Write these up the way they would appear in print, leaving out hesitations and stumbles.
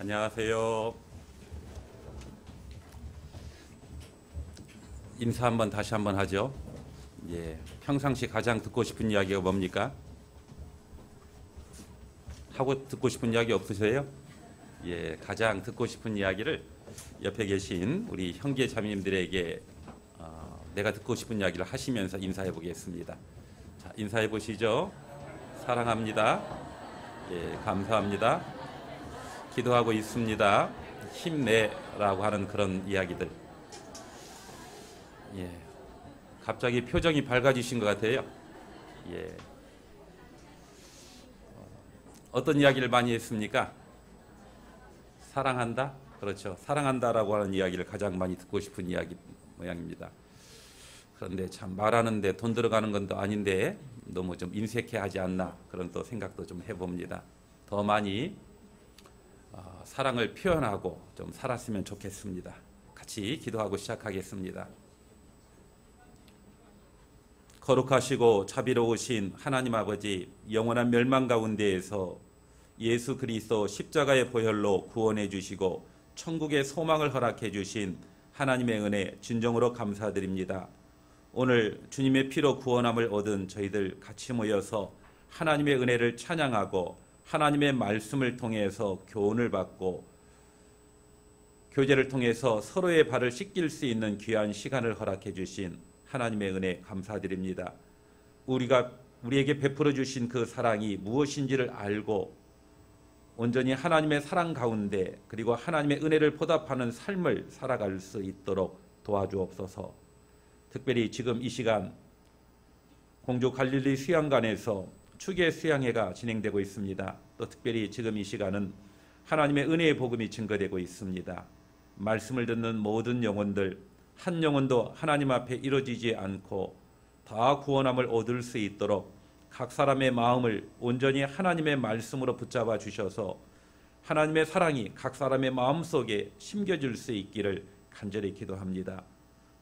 안녕하세요. 인사 다시 한번 하죠. 예, 평상시 가장 듣고 싶은 이야기가 뭡니까? 하고 듣고 싶은 이야기 없으세요? 예, 가장 듣고 싶은 이야기를 옆에 계신 우리 형제 자매님들에게 내가 듣고 싶은 이야기를 하시면서 인사해 보겠습니다. 자, 인사해 보시죠. 사랑합니다. 예, 감사합니다. 기도하고 있습니다. 힘내라고 하는 그런 이야기들. 예, 갑자기 표정이 밝아지신 것 같아요. 예, 어떤 이야기를 많이 했습니까? 사랑한다? 그렇죠. 사랑한다라고 하는 이야기를 가장 많이 듣고 싶은 이야기 모양입니다. 그런데 참 말하는데 돈 들어가는 건 또 아닌데 너무 좀 인색해 하지 않나 그런 또 생각도 좀 해봅니다. 더 많이 사랑을 표현하고 좀 살았으면 좋겠습니다. 같이 기도하고 시작하겠습니다. 거룩하시고 자비로우신 하나님 아버지, 영원한 멸망 가운데에서 예수 그리스도 십자가의 보혈로 구원해 주시고 천국의 소망을 허락해 주신 하나님의 은혜 진정으로 감사드립니다. 오늘 주님의 피로 구원함을 얻은 저희들 같이 모여서 하나님의 은혜를 찬양하고 하나님의 말씀을 통해서 교훈을 받고 교제를 통해서 서로의 발을 씻길 수 있는 귀한 시간을 허락해 주신 하나님의 은혜 감사드립니다. 우리에게 베풀어 주신 그 사랑이 무엇인지를 알고 온전히 하나님의 사랑 가운데 그리고 하나님의 은혜를 보답하는 삶을 살아갈 수 있도록 도와주옵소서. 특별히 지금 이 시간 공주 갈릴리 수양관에서 추계 수양회가 진행되고 있습니다. 또 특별히 지금 이 시간은 하나님의 은혜의 복음이 증거되고 있습니다. 말씀을 듣는 모든 영혼들 한 영혼도 하나님 앞에 이루어지지 않고 다 구원함을 얻을 수 있도록 각 사람의 마음을 온전히 하나님의 말씀으로 붙잡아 주셔서 하나님의 사랑이 각 사람의 마음속에 심겨질 수 있기를 간절히 기도합니다.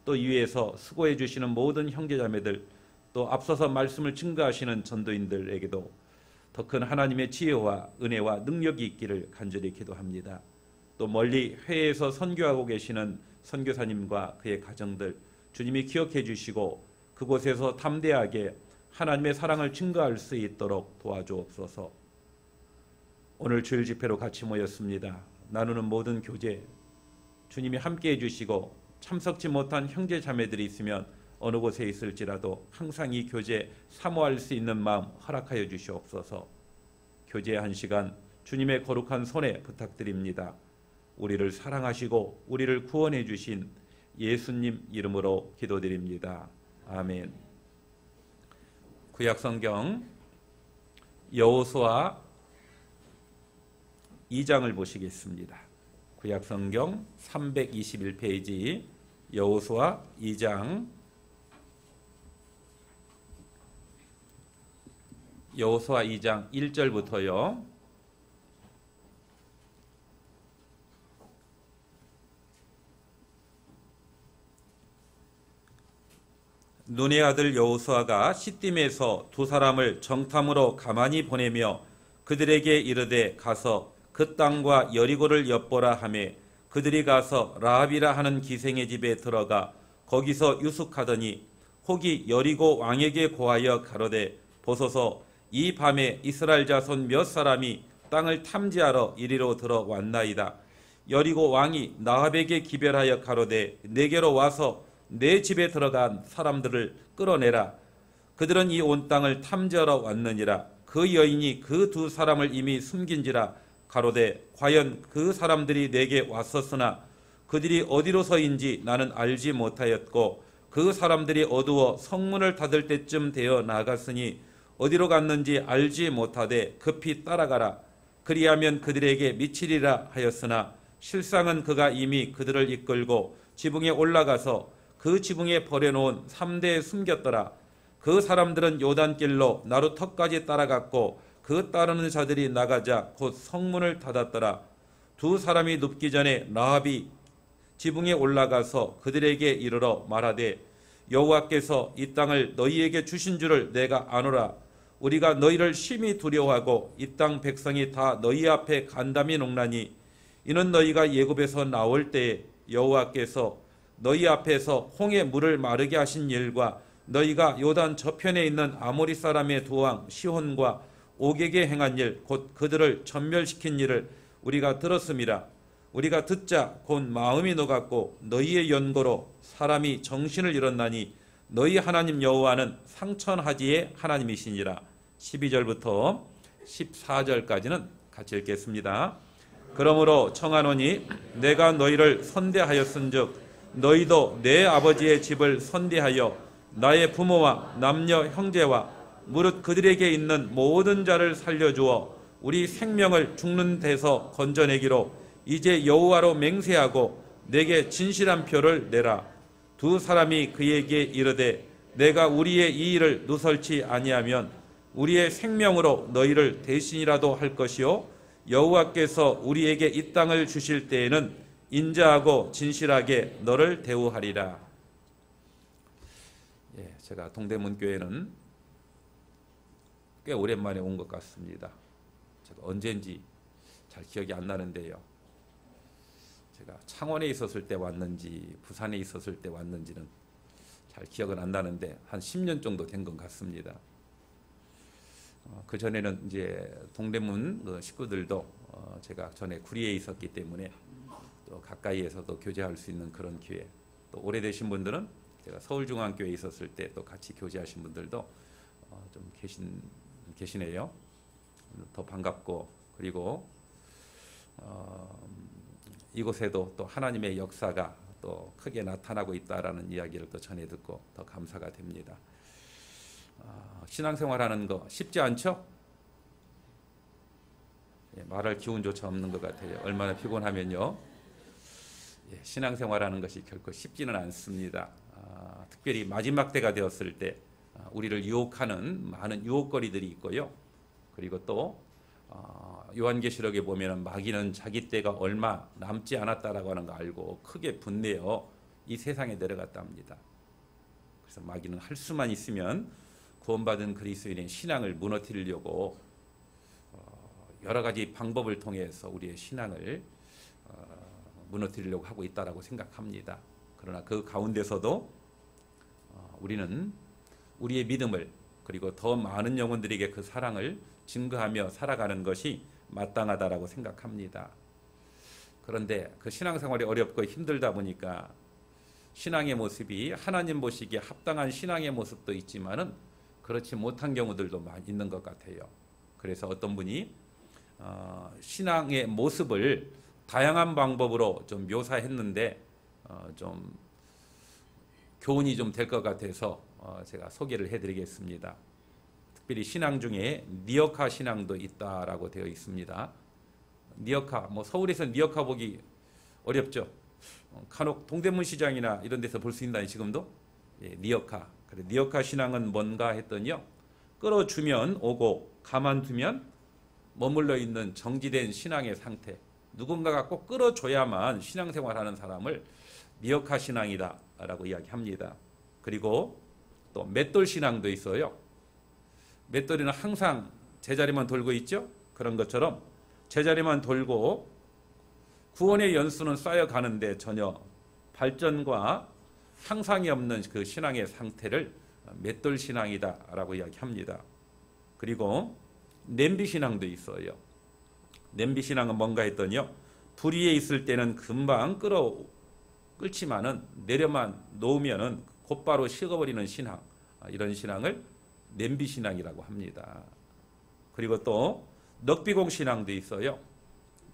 또 이 위에서 수고해 주시는 모든 형제자매들 또 앞서서 말씀을 증거하시는 전도인들에게도 더 큰 하나님의 지혜와 은혜와 능력이 있기를 간절히 기도합니다. 또 멀리 해외에서 선교하고 계시는 선교사님과 그의 가정들 주님이 기억해 주시고 그곳에서 담대하게 하나님의 사랑을 증거할 수 있도록 도와주옵소서. 오늘 주일 집회로 같이 모였습니다. 나누는 모든 교제 주님이 함께해 주시고 참석지 못한 형제 자매들이 있으면 어느 곳에 있을지라도 항상 이 교제 사모할 수 있는 마음 허락하여 주시옵소서. 교제 한 시간 주님의 거룩한 손에 부탁드립니다. 우리를 사랑하시고 우리를 구원해 주신 예수님 이름으로 기도드립니다. 아멘. 구약성경 여호수아 2장을 보시겠습니다. 구약성경 321페이지 여호수아 2장 여호수아 2장 1절부터요. 눈의 아들 여호수아가 시딤에서 두 사람을 정탐으로 가만히 보내며 그들에게 이르되 가서 그 땅과 여리고를 엿보라 하매 그들이 가서 라합이라 하는 기생의 집에 들어가 거기서 유숙하더니 혹이 여리고 왕에게 고하여 가로되 보소서 이 밤에 이스라엘 자손 몇 사람이 땅을 탐지하러 이리로 들어왔나이다. 여리고 왕이 라합에게 기별하여 가로되 내게로 와서 내 집에 들어간 사람들을 끌어내라. 그들은 이 온 땅을 탐지하러 왔느니라. 그 여인이 그 두 사람을 이미 숨긴지라. 가로되 과연 그 사람들이 내게 왔었으나 그들이 어디로서인지 나는 알지 못하였고 그 사람들이 어두워 성문을 닫을 때쯤 되어 나갔으니 어디로 갔는지 알지 못하되 급히 따라가라. 그리하면 그들에게 미치리라 하였으나 실상은 그가 이미 그들을 이끌고 지붕에 올라가서 그 지붕에 버려놓은 3대에 숨겼더라. 그 사람들은 요단길로 나루터까지 따라갔고 그 따르는 자들이 나가자 곧 성문을 닫았더라. 두 사람이 눕기 전에 라합이 지붕에 올라가서 그들에게 이르러 말하되 여호와께서 이 땅을 너희에게 주신 줄을 내가 아노라. 우리가 너희를 심히 두려워하고 이 땅 백성이 다 너희 앞에 간담이 녹나니 이는 너희가 예굽에서 나올 때에 여호와께서 너희 앞에서 홍해 물을 마르게 하신 일과 너희가 요단 저편에 있는 아모리 사람의 두 왕 시혼과 옥에게 행한 일 곧 그들을 전멸시킨 일을 우리가 들었음이라. 우리가 듣자 곧 마음이 녹았고 너희의 연고로 사람이 정신을 잃었나니 너희 하나님 여호와는 상천하지의 하나님이시니라. 12절부터 14절까지는 같이 읽겠습니다. 그러므로 청하노니 내가 너희를 선대하였은즉 너희도 내 아버지의 집을 선대하여 나의 부모와 남녀 형제와 무릇 그들에게 있는 모든 자를 살려주어 우리 생명을 죽는 데서 건져내기로 이제 여호와로 맹세하고 내게 진실한 표를 내라. 두 사람이 그에게 이르되 내가 우리의 이 일을 누설치 아니하면 우리의 생명으로 너희를 대신이라도 할 것이요 여호와께서 우리에게 이 땅을 주실 때에는 인자하고 진실하게 너를 대우하리라. 제가 동대문 교회는 꽤 오랜만에 온 것 같습니다. 제가 언제인지 잘 기억이 안 나는데요. 제가 창원에 있었을 때 왔는지 부산에 있었을 때 왔는지는 잘 기억은 안 나는데 한 10년 정도 된 것 같습니다. 그 전에는 이제 동대문 식구들도 제가 전에 구리에 있었기 때문에 또 가까이에서도 교제할 수 있는 그런 기회, 또 오래되신 분들은 제가 서울중앙교회에 있었을 때 또 같이 교제하신 분들도 좀 계시네요. 더 반갑고, 그리고 이곳에도 또 하나님의 역사가 또 크게 나타나고 있다라는 이야기를 또 전해 듣고 더 감사가 됩니다. 신앙생활하는 거 쉽지 않죠? 말할 기운조차 없는 것 같아요. 얼마나 피곤하면요. 신앙생활하는 것이 결코 쉽지는 않습니다. 특별히 마지막 때가 되었을 때 우리를 유혹하는 많은 유혹거리들이 있고요. 그리고 또 요한계시록에 보면 마귀는 자기 때가 얼마 남지 않았다라고 하는 거 알고 크게 분내어 이 세상에 내려갔다 합니다. 그래서 마귀는 할 수만 있으면 구원받은 그리스도인의 신앙을 무너뜨리려고 여러 가지 방법을 통해서 우리의 신앙을 무너뜨리려고 하고 있다라고 생각합니다. 그러나 그 가운데서도 우리는 우리의 믿음을, 그리고 더 많은 영혼들에게 그 사랑을 증거하며 살아가는 것이 마땅하다라고 생각합니다. 그런데 그 신앙생활이 어렵고 힘들다 보니까 신앙의 모습이 하나님 보시기에 합당한 신앙의 모습도 있지만은 그렇지 못한 경우들도 많이 있는 것 같아요. 그래서 어떤 분이 신앙의 모습을 다양한 방법으로 좀 묘사했는데 좀 교훈이 좀 될 것 같아서 제가 소개를 해드리겠습니다. 특별히 신앙 중에 니어카 신앙도 있다라고 되어 있습니다. 니어카, 서울에서 니어카 보기 어렵죠. 간혹 동대문 시장이나 이런 데서 볼 수 있나요, 지금도? 니어카. 그래, 니어카 신앙은 뭔가 했더니요, 끌어주면 오고 가만두면 머물러 있는 정지된 신앙의 상태. 누군가가 꼭 끌어줘야만 신앙생활하는 사람을 니어카 신앙이다라고 이야기합니다. 그리고 또 맷돌 신앙도 있어요. 맷돌이는 항상 제자리만 돌고 있죠. 그런 것처럼 제자리만 돌고 구원의 연수는 쌓여가는데 전혀 발전과 향상이 없는 그 신앙의 상태를 맷돌 신앙이다라고 이야기합니다. 그리고 냄비 신앙도 있어요. 냄비 신앙은 뭔가 했더니요, 불 위에 있을 때는 금방 끓지만은 내려만 놓으면은 곧바로 식어버리는 신앙, 이런 신앙을 냄비 신앙이라고 합니다. 그리고 또 넉비공 신앙도 있어요.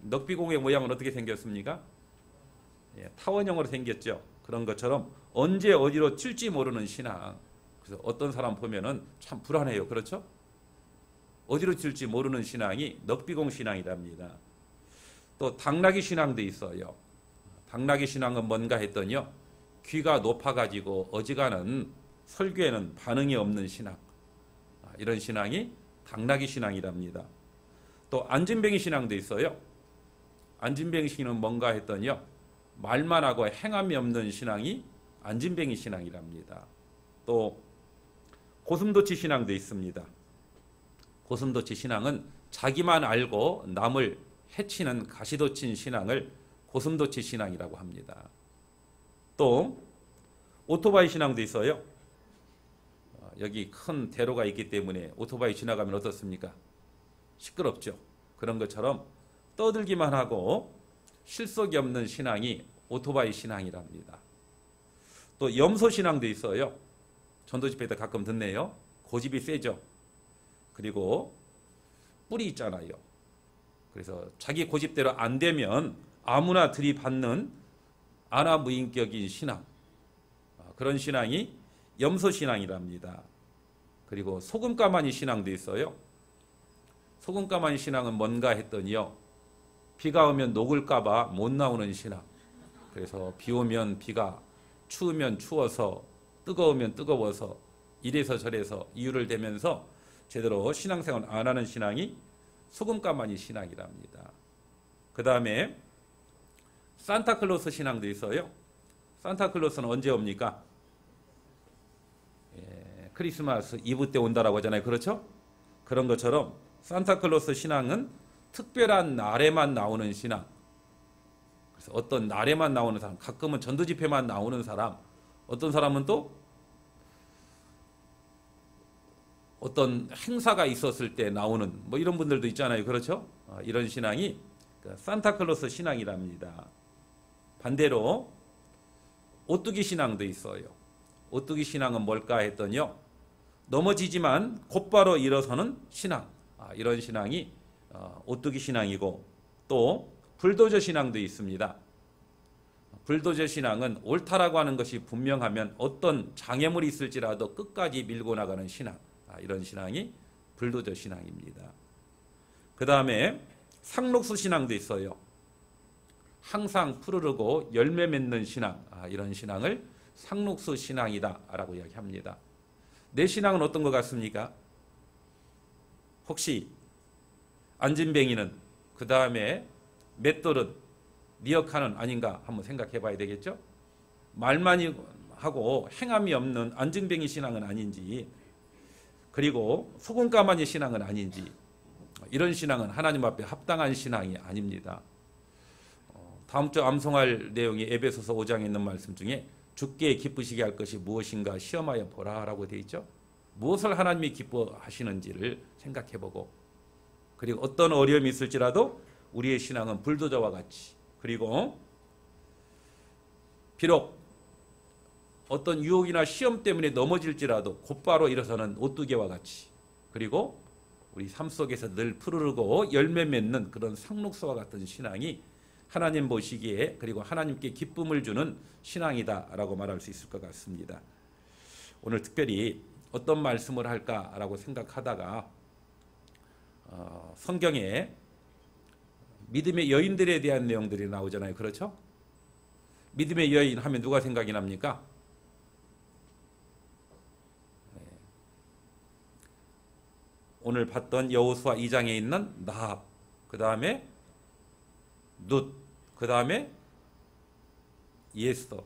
넉비공의 모양은 어떻게 생겼습니까? 타원형으로 생겼죠. 그런 것처럼 언제 어디로 튈지 모르는 신앙. 그래서 어떤 사람 보면은 참 불안해요. 그렇죠? 어디로 튈지 모르는 신앙이 넉비공 신앙이랍니다. 또 당나귀 신앙도 있어요. 당나귀 신앙은 뭔가 했더니요, 귀가 높아가지고 어지간한 설교에는 반응이 없는 신앙, 이런 신앙이 당나귀 신앙이랍니다. 또 안진뱅이 신앙도 있어요. 안진뱅이 신앙은 뭔가 했더니요, 말만 하고 행함이 없는 신앙이 안진뱅이 신앙이랍니다. 또 고슴도치 신앙도 있습니다. 고슴도치 신앙은 자기만 알고 남을 해치는 가시돋친 신앙을 고슴도치 신앙이라고 합니다. 또 오토바이 신앙도 있어요. 여기 큰 대로가 있기 때문에 오토바이 지나가면 어떻습니까? 시끄럽죠. 그런 것처럼 떠들기만 하고 실속이 없는 신앙이 오토바이 신앙이랍니다. 또 염소 신앙도 있어요. 전도 집회 때 가끔 듣네요. 고집이 세죠. 그리고 뿔이 있잖아요. 그래서 자기 고집대로 안 되면 아무나 들이받는 안하무인격인 신앙, 그런 신앙이 염소 신앙이랍니다. 그리고 소금가마니 신앙도 있어요. 소금가마니 신앙은 뭔가 했더니요, 비가 오면 녹을까 봐 못 나오는 신앙. 그래서 비 오면 비가, 추우면 추워서, 뜨거우면 뜨거워서, 이래서 저래서 이유를 대면서 제대로 신앙생활 안 하는 신앙이 소금가마니 신앙이랍니다. 그 다음에 산타클로스 신앙도 있어요. 산타클로스는 언제 옵니까? 크리스마스 이브 때 온다라고 하잖아요. 그렇죠? 그런 것처럼 산타클로스 신앙은 특별한 날에만 나오는 신앙. 그래서 어떤 날에만 나오는 사람, 가끔은 전도 집회만 나오는 사람, 어떤 사람은 또 어떤 행사가 있었을 때 나오는 뭐 이런 분들도 있잖아요. 그렇죠? 이런 신앙이 산타클로스 신앙이랍니다. 반대로 오뚜기 신앙도 있어요. 오뚜기 신앙은 뭘까 했더니요, 넘어지지만 곧바로 일어서는 신앙. 이런 신앙이 오뚜기 신앙이고, 또 불도저 신앙도 있습니다. 불도저 신앙은 옳다라고 하는 것이 분명하면 어떤 장애물이 있을지라도 끝까지 밀고 나가는 신앙. 이런 신앙이 불도저 신앙입니다. 그 다음에 상록수 신앙도 있어요. 항상 푸르르고 열매 맺는 신앙, 이런 신앙을 상록수 신앙이다라고 이야기합니다. 내 신앙은 어떤 것 같습니까? 혹시 안진뱅이는, 그 다음에 맷돌은, 니역하는 아닌가 한번 생각해 봐야 되겠죠? 말만 하고 행함이 없는 안진뱅이 신앙은 아닌지, 그리고 소금가마니 신앙은 아닌지, 이런 신앙은 하나님 앞에 합당한 신앙이 아닙니다. 다음 주 암송할 내용이 에베소서 5장에 있는 말씀 중에 주께 기쁘시게 할 것이 무엇인가 시험하여 보라라고 되어 있죠. 무엇을 하나님이 기뻐하시는지를 생각해보고, 그리고 어떤 어려움이 있을지라도 우리의 신앙은 불도저와 같이, 그리고 비록 어떤 유혹이나 시험 때문에 넘어질지라도 곧바로 일어서는 오뚜기와 같이, 그리고 우리 삶 속에서 늘 푸르르고 열매 맺는 그런 상록수와 같은 신앙이 하나님 보시기에, 그리고 하나님께 기쁨을 주는 신앙이다라고 말할 수 있을 것 같습니다. 오늘 특별히 어떤 말씀을 할까라고 생각하다가 성경에 믿음의 여인들에 대한 내용들이 나오잖아요. 그렇죠? 믿음의 여인 하면 누가 생각이 납니까? 오늘 봤던 여호수아 2장에 있는 나합, 그 다음에 룻, 그 다음에 예스더.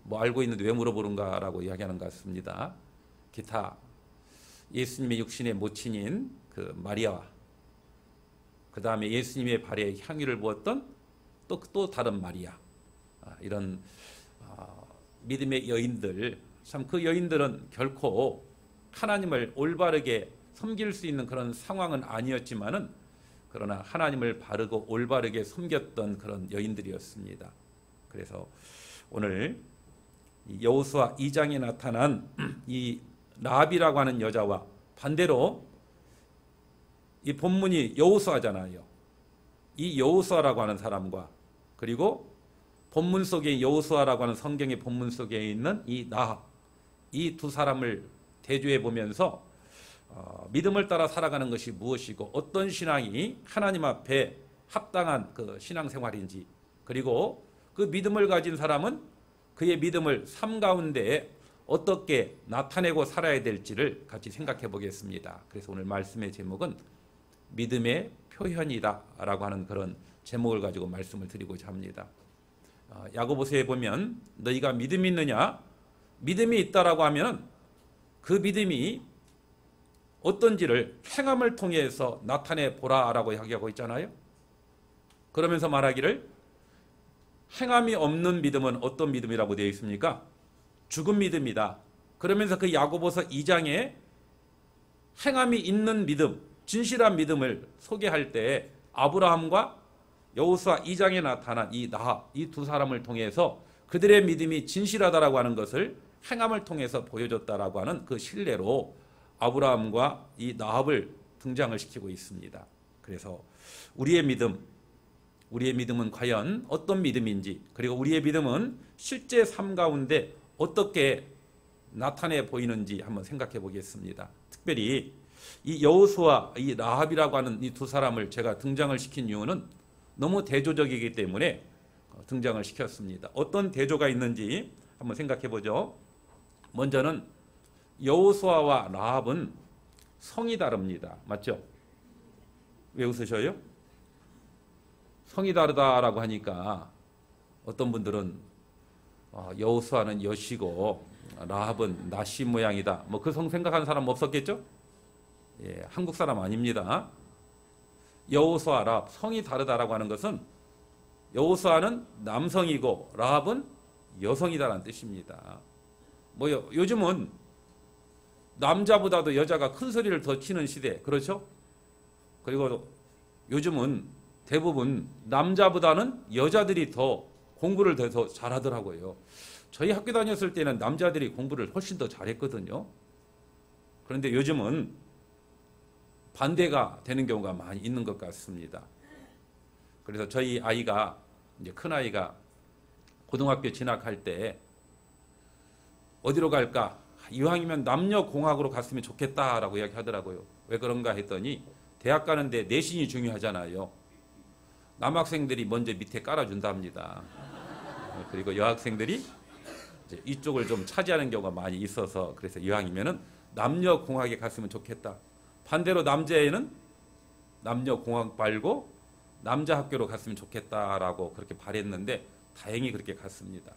뭐 알고 있는데 왜 물어보는가라고 이야기하는 것 같습니다. 기타 예수님의 육신의 모친인 그 마리아와, 그 다음에 예수님의 발에 향유를 부었던 또 다른 마리아, 이런 믿음의 여인들, 참 그 여인들은 결코 하나님을 올바르게 섬길 수 있는 그런 상황은 아니었지만은, 그러나 하나님을 바르고 올바르게 섬겼던 그런 여인들이었습니다. 그래서 오늘 여호수아 2장에 나타난 이 라합이라고 하는 여자와 반대로, 이 본문이 여호수아잖아요. 이 여호수아라고 하는 사람과, 그리고 본문 속에 여호수아라고 하는 성경의 본문 속에 있는 이 나합, 이 두 사람을 대조해 보면서 믿음을 따라 살아가는 것이 무엇이고 어떤 신앙이 하나님 앞에 합당한 그 신앙생활인지, 그리고 그 믿음을 가진 사람은 그의 믿음을 삶 가운데 어떻게 나타내고 살아야 될지를 같이 생각해 보겠습니다. 그래서 오늘 말씀의 제목은 믿음의 표현이다 라고 하는 그런 제목을 가지고 말씀을 드리고자 합니다. 야고보서에 보면 너희가 믿음이 있느냐? 믿음이 있다라고 하면 그 믿음이 어떤지를 행함을 통해서 나타내 보라라고 이야기하고 있잖아요. 그러면서 말하기를 행함이 없는 믿음은 어떤 믿음이라고 되어 있습니까? 죽은 믿음이다. 그러면서 그 야고보서 2장에 행함이 있는 믿음, 진실한 믿음을 소개할 때 아브라함과 여호수아 2장에 나타난 이 두 사람을 통해서 그들의 믿음이 진실하다라고 하는 것을 행함을 통해서 보여줬다라고 하는 그 신뢰로 아브라함과 이 나합을 등장을 시키고 있습니다. 그래서 우리의 믿음은 과연 어떤 믿음인지, 그리고 우리의 믿음은 실제 삶 가운데 어떻게 나타내 보이는지 한번 생각해 보겠습니다. 특별히 이 여호수아, 이 라합이라고 하는 이 두 사람을 제가 등장을 시킨 이유는 너무 대조적이기 때문에 등장을 시켰습니다. 어떤 대조가 있는지 한번 생각해 보죠. 먼저는 여호수아와 라합은 성이 다릅니다. 맞죠? 왜 웃으셔요? 성이 다르다라고 하니까 어떤 분들은 여호수아는 여시고 라합은 나시 모양이다. 뭐 그 성 생각하는 사람 없었겠죠? 예, 한국 사람 아닙니다. 여호수아, 라합 성이 다르다라고 하는 것은 여호수아는 남성이고 라합은 여성이다라는 뜻입니다. 뭐 요즘은 남자보다도 여자가 큰 소리를 더 치는 시대, 그렇죠? 그리고 요즘은 대부분 남자보다는 여자들이 더 공부를 더 잘하더라고요. 저희 학교 다녔을 때는 남자들이 공부를 훨씬 더 잘했거든요. 그런데 요즘은 반대가 되는 경우가 많이 있는 것 같습니다. 그래서 저희 아이가, 이제 큰 아이가 고등학교 진학할 때 어디로 갈까? 이왕이면 남녀공학으로 갔으면 좋겠다라고 이야기하더라고요. 왜 그런가 했더니 대학 가는데 내신이 중요하잖아요. 남학생들이 먼저 밑에 깔아준답니다. 그리고 여학생들이 이제 이쪽을 좀 차지하는 경우가 많이 있어서, 그래서 이왕이면은 남녀공학에 갔으면 좋겠다. 반대로 남자애는 남녀공학 말고 남자 학교로 갔으면 좋겠다라고 그렇게 바랬는데 다행히 그렇게 갔습니다.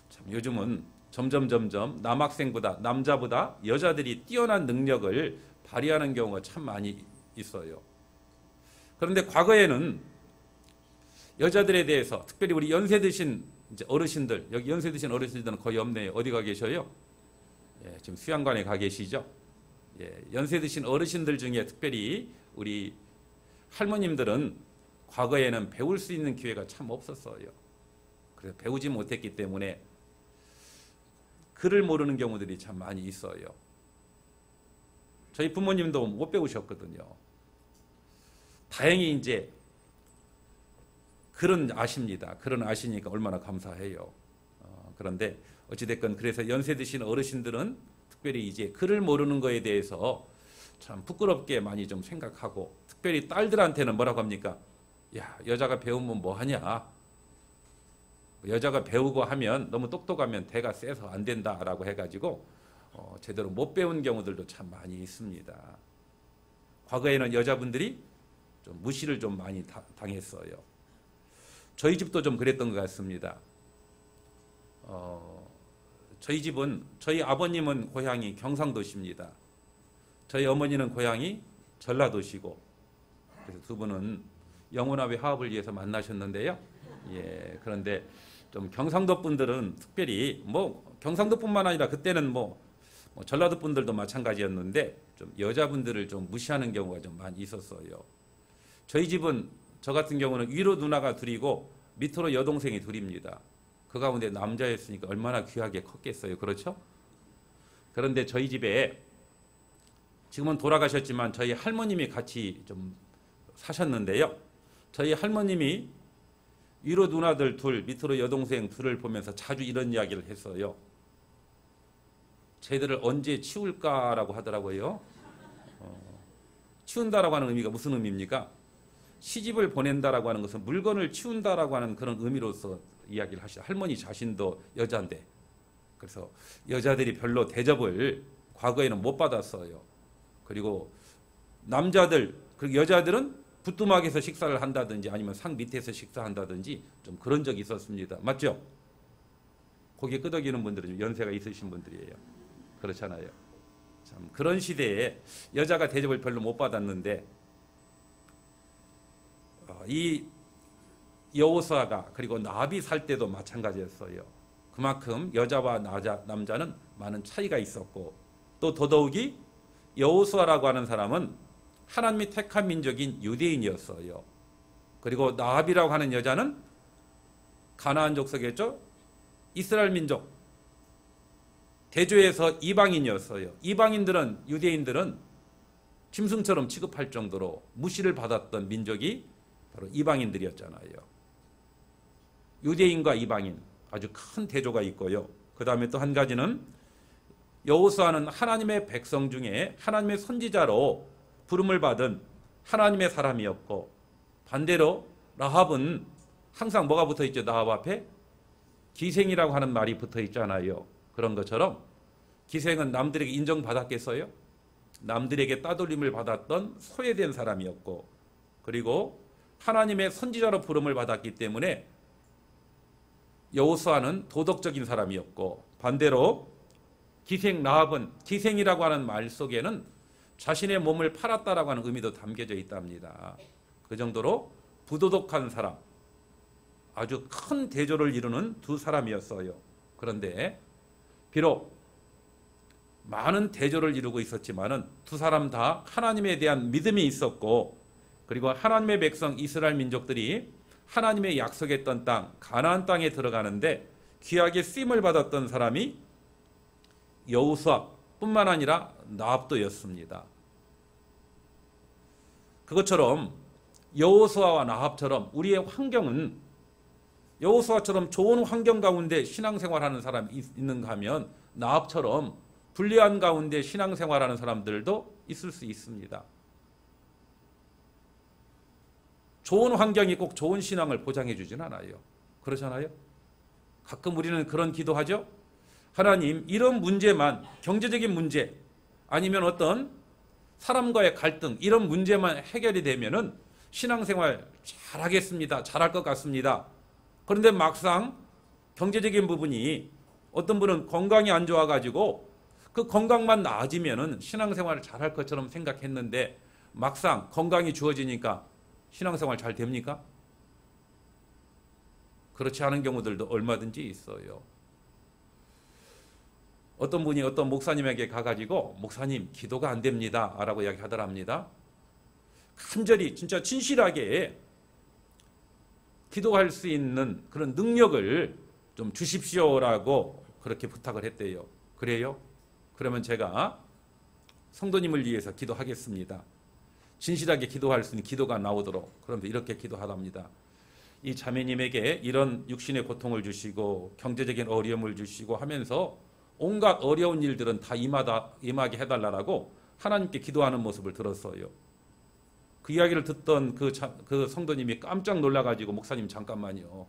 참 요즘은 점점 남학생보다, 남자보다 여자들이 뛰어난 능력을 발휘하는 경우가 참 많이 있어요. 그런데 과거에는 여자들에 대해서, 특별히 우리 연세 드신 이제 어르신들, 여기 연세 드신 어르신들은 거의 없네요. 어디가 계셔요? 예, 지금 수양관에 가 계시죠? 예, 연세 드신 어르신들 중에 특별히 우리 할머님들은 과거에는 배울 수 있는 기회가 참 없었어요. 그래서 배우지 못했기 때문에 글을 모르는 경우들이 참 많이 있어요. 저희 부모님도 못 배우셨거든요. 다행히 이제 글은 아십니다. 글은 아시니까 얼마나 감사해요. 그런데 어찌됐건 그래서 연세 드신 어르신들은 특별히 이제 글을 모르는 거에 대해서 참 부끄럽게 많이 좀 생각하고, 특별히 딸들한테는 뭐라고 합니까? 야, 여자가 배우면 뭐 하냐? 여자가 배우고 하면 너무 똑똑하면 대가 세서 안 된다라고 해가지고 제대로 못 배운 경우들도 참 많이 있습니다. 과거에는 여자분들이 좀 무시를 좀 많이 당했어요. 저희 집도 좀 그랬던 것 같습니다. 저희 집은, 저희 아버님은 고향이 경상도시입니다. 저희 어머니는 고향이 전라도시고, 그래서 두 분은 영혼합의 화합을 위해서 만나셨는데요. 예, 그런데 좀 경상도 분들은 특별히 뭐 경상도뿐만 아니라 그때는 뭐 전라도 분들도 마찬가지였는데 좀 여자분들을 좀 무시하는 경우가 좀 많이 있었어요. 저희 집은, 저 같은 경우는 위로 누나가 둘이고 밑으로 여동생이 둘입니다. 그 가운데 남자였으니까 얼마나 귀하게 컸겠어요. 그렇죠? 그런데 저희 집에 지금은 돌아가셨지만 저희 할머님이 같이 좀 사셨는데요. 저희 할머님이 위로 누나들 둘, 밑으로 여동생 둘을 보면서 자주 이런 이야기를 했어요. 쟤들을 언제 치울까라고 하더라고요. 치운다라고 하는 의미가 무슨 의미입니까? 시집을 보낸다라고 하는 것은 물건을 치운다라고 하는 그런 의미로서 이야기를 하시죠. 할머니 자신도 여자인데. 그래서 여자들이 별로 대접을 과거에는 못 받았어요. 그리고 남자들, 그리고 여자들은 부뚜막에서 식사를 한다든지 아니면 상 밑에서 식사한다든지 좀 그런 적이 있었습니다. 맞죠? 고개 끄덕이는 분들은 연세가 있으신 분들이에요. 그렇잖아요. 참 그런 시대에 여자가 대접을 별로 못 받았는데, 이 여호수아가 그리고 나합이 살 때도 마찬가지였어요. 그만큼 여자와 남자는 많은 차이가 있었고, 또 더더욱이 여호수아라고 하는 사람은 하나님이 택한 민족인 유대인이었어요. 그리고 나합이라고 하는 여자는 가나안 족속이었죠. 이스라엘 민족, 대조에서 이방인이었어요. 이방인들은, 유대인들은 짐승처럼 취급할 정도로 무시를 받았던 민족이 바로 이방인들이었잖아요. 유대인과 이방인, 아주 큰 대조가 있고요. 그 다음에 또 한 가지는 여호수아는 하나님의 백성 중에 하나님의 선지자로 부름을 받은 하나님의 사람이었고, 반대로 라합은 항상 뭐가 붙어 있죠? 라합 앞에 기생이라고 하는 말이 붙어 있잖아요. 그런 것처럼 기생은 남들에게 인정받았겠어요? 남들에게 따돌림을 받았던 소외된 사람이었고, 그리고 하나님의 선지자로 부름을 받았기 때문에 여호수아는 도덕적인 사람이었고, 반대로 기생 라합은, 기생이라고 하는 말 속에는 자신의 몸을 팔았다라고 하는 의미도 담겨져 있답니다. 그 정도로 부도덕한 사람, 아주 큰 대조를 이루는 두 사람이었어요. 그런데 비록 많은 대조를 이루고 있었지만은 두 사람 다 하나님에 대한 믿음이 있었고, 그리고 하나님의 백성 이스라엘 민족들이 하나님의 약속했던 땅 가나안 땅에 들어가는데 귀하게 쓰임을 받았던 사람이 여호수아뿐만 아니라 나합도였습니다. 그것처럼 여호수아와 나합처럼 우리의 환경은, 여호수아처럼 좋은 환경 가운데 신앙생활하는 사람이 있는가 하면 나합처럼 불리한 가운데 신앙생활하는 사람들도 있을 수 있습니다. 좋은 환경이 꼭 좋은 신앙을 보장해 주진 않아요. 그렇잖아요? 가끔 우리는 그런 기도하죠. 하나님, 이런 문제만, 경제적인 문제 아니면 어떤 사람과의 갈등, 이런 문제만 해결이 되면은 신앙생활 잘하겠습니다. 잘할 것 같습니다. 그런데 막상 경제적인 부분이, 어떤 분은 건강이 안 좋아가지고 그 건강만 나아지면은 신앙생활을 잘할 것처럼 생각했는데 막상 건강이 주어지니까 신앙생활 잘 됩니까? 그렇지 않은 경우들도 얼마든지 있어요. 어떤 분이 어떤 목사님에게 가가지고 목사님 기도가 안 됩니다 라고 이야기하더랍니다. 간절히 진짜 진실하게 기도할 수 있는 그런 능력을 좀 주십시오라고 그렇게 부탁을 했대요. 그래요? 그러면 제가 성도님을 위해서 기도하겠습니다. 진실하게 기도할 수 있는 기도가 나오도록. 그런데 이렇게 기도하답니다. 이 자매님에게 이런 육신의 고통을 주시고 경제적인 어려움을 주시고 하면서 온갖 어려운 일들은 다 임하게 해달라고 하나님께 기도하는 모습을 들었어요. 그 이야기를 듣던 그 성도님이 깜짝 놀라가지고 목사님 잠깐만요.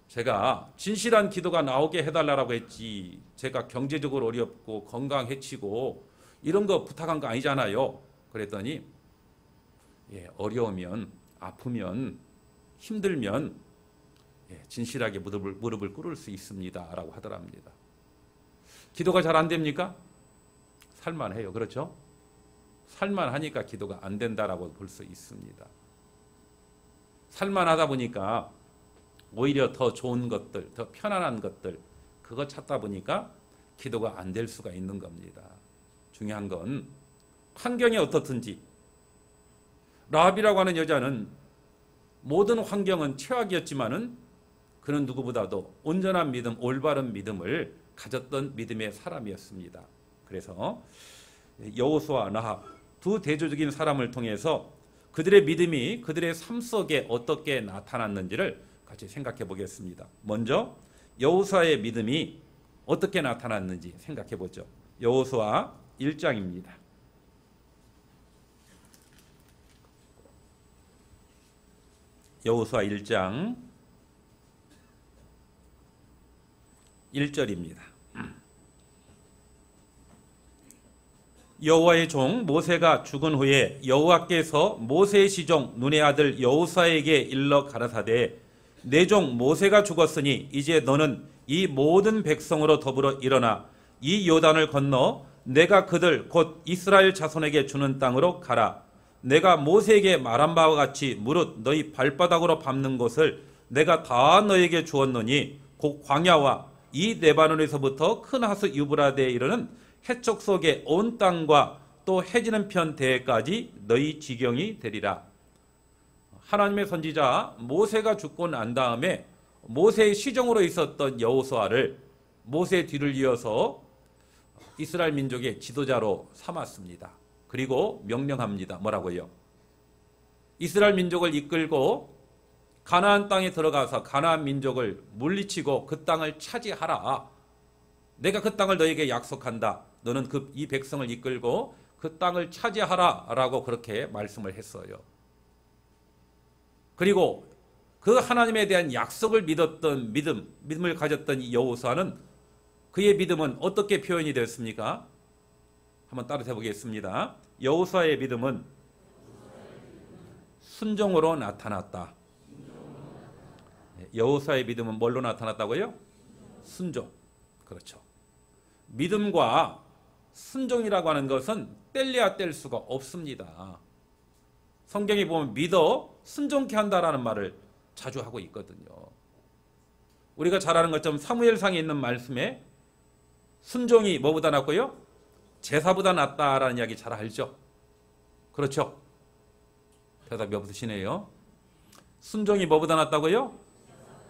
제가 진실한 기도가 나오게 해달라고 했지 제가 경제적으로 어렵고 건강 해치고 이런 거 부탁한 거 아니잖아요. 그랬더니 어려우면 아프면 힘들면 진실하게 무릎을 꿇을 수 있습니다 라고 하더랍니다. 기도가 잘 안 됩니까? 살만해요. 그렇죠? 살만하니까 기도가 안 된다라고 볼 수 있습니다. 살만하다 보니까 오히려 더 좋은 것들, 더 편안한 것들, 그거 찾다 보니까 기도가 안 될 수가 있는 겁니다. 중요한 건 환경이 어떻든지, 라합이라고 하는 여자는 모든 환경은 최악이었지만은 그는 누구보다도 온전한 믿음, 올바른 믿음을 가졌던 믿음의 사람이었습니다. 그래서 여호수아와 라합 두 대조적인 사람을 통해서 그들의 믿음이 그들의 삶 속에 어떻게 나타났는지를 같이 생각해 보겠습니다. 먼저 여호수아의 믿음이 어떻게 나타났는지 생각해 보죠. 여호수아 1장입니다. 여호수아 1장 1절입니다. 여호와의 종 모세가 죽은 후에 여호와께서 모세의 시종 눈의 아들 여호수아에게 일러 가라사대 내 종 모세가 죽었으니 이제 너는 이 모든 백성으로 더불어 일어나 이 요단을 건너 내가 그들 곧 이스라엘 자손에게 주는 땅으로 가라. 내가 모세에게 말한 바와 같이 무릇 너희 발바닥으로 밟는 곳을 내가 다 너에게 주었노니 곧 광야와 이 레바논에서부터 큰 하수 유브라데에 이르는 해쪽 속의 온 땅과 또 해지는 편 대까지 너희 지경이 되리라. 하나님의 선지자 모세가 죽고 난 다음에 모세의 시종으로 있었던 여호수아를 모세의 뒤를 이어서 이스라엘 민족의 지도자로 삼았습니다. 그리고 명령합니다. 뭐라고요? 이스라엘 민족을 이끌고 가나안 땅에 들어가서 가나안 민족을 물리치고 그 땅을 차지하라. 내가 그 땅을 너에게 약속한다. 너는 이 백성을 이끌고 그 땅을 차지하라 라고 그렇게 말씀을 했어요. 그리고 그 하나님에 대한 약속을 믿었던 믿음을 가졌던 이 여호수아는 그의 믿음은 어떻게 표현이 되었습니까? 한번 따라 해보겠습니다. 여호수아의 믿음은 순종으로 나타났다. 여호수아의 믿음은 뭘로 나타났다고요? 순종. 그렇죠. 믿음과 순종이라고 하는 것은 뗄래야 뗄 수가 없습니다. 성경에 보면 믿어 순종케 한다라는 말을 자주 하고 있거든요. 우리가 잘 아는 것처럼 사무엘상에 있는 말씀에 순종이 뭐보다 낫고요? 제사보다 낫다라는 이야기 잘 알죠? 그렇죠? 대답이 없으시네요. 순종이 뭐보다 낫다고요?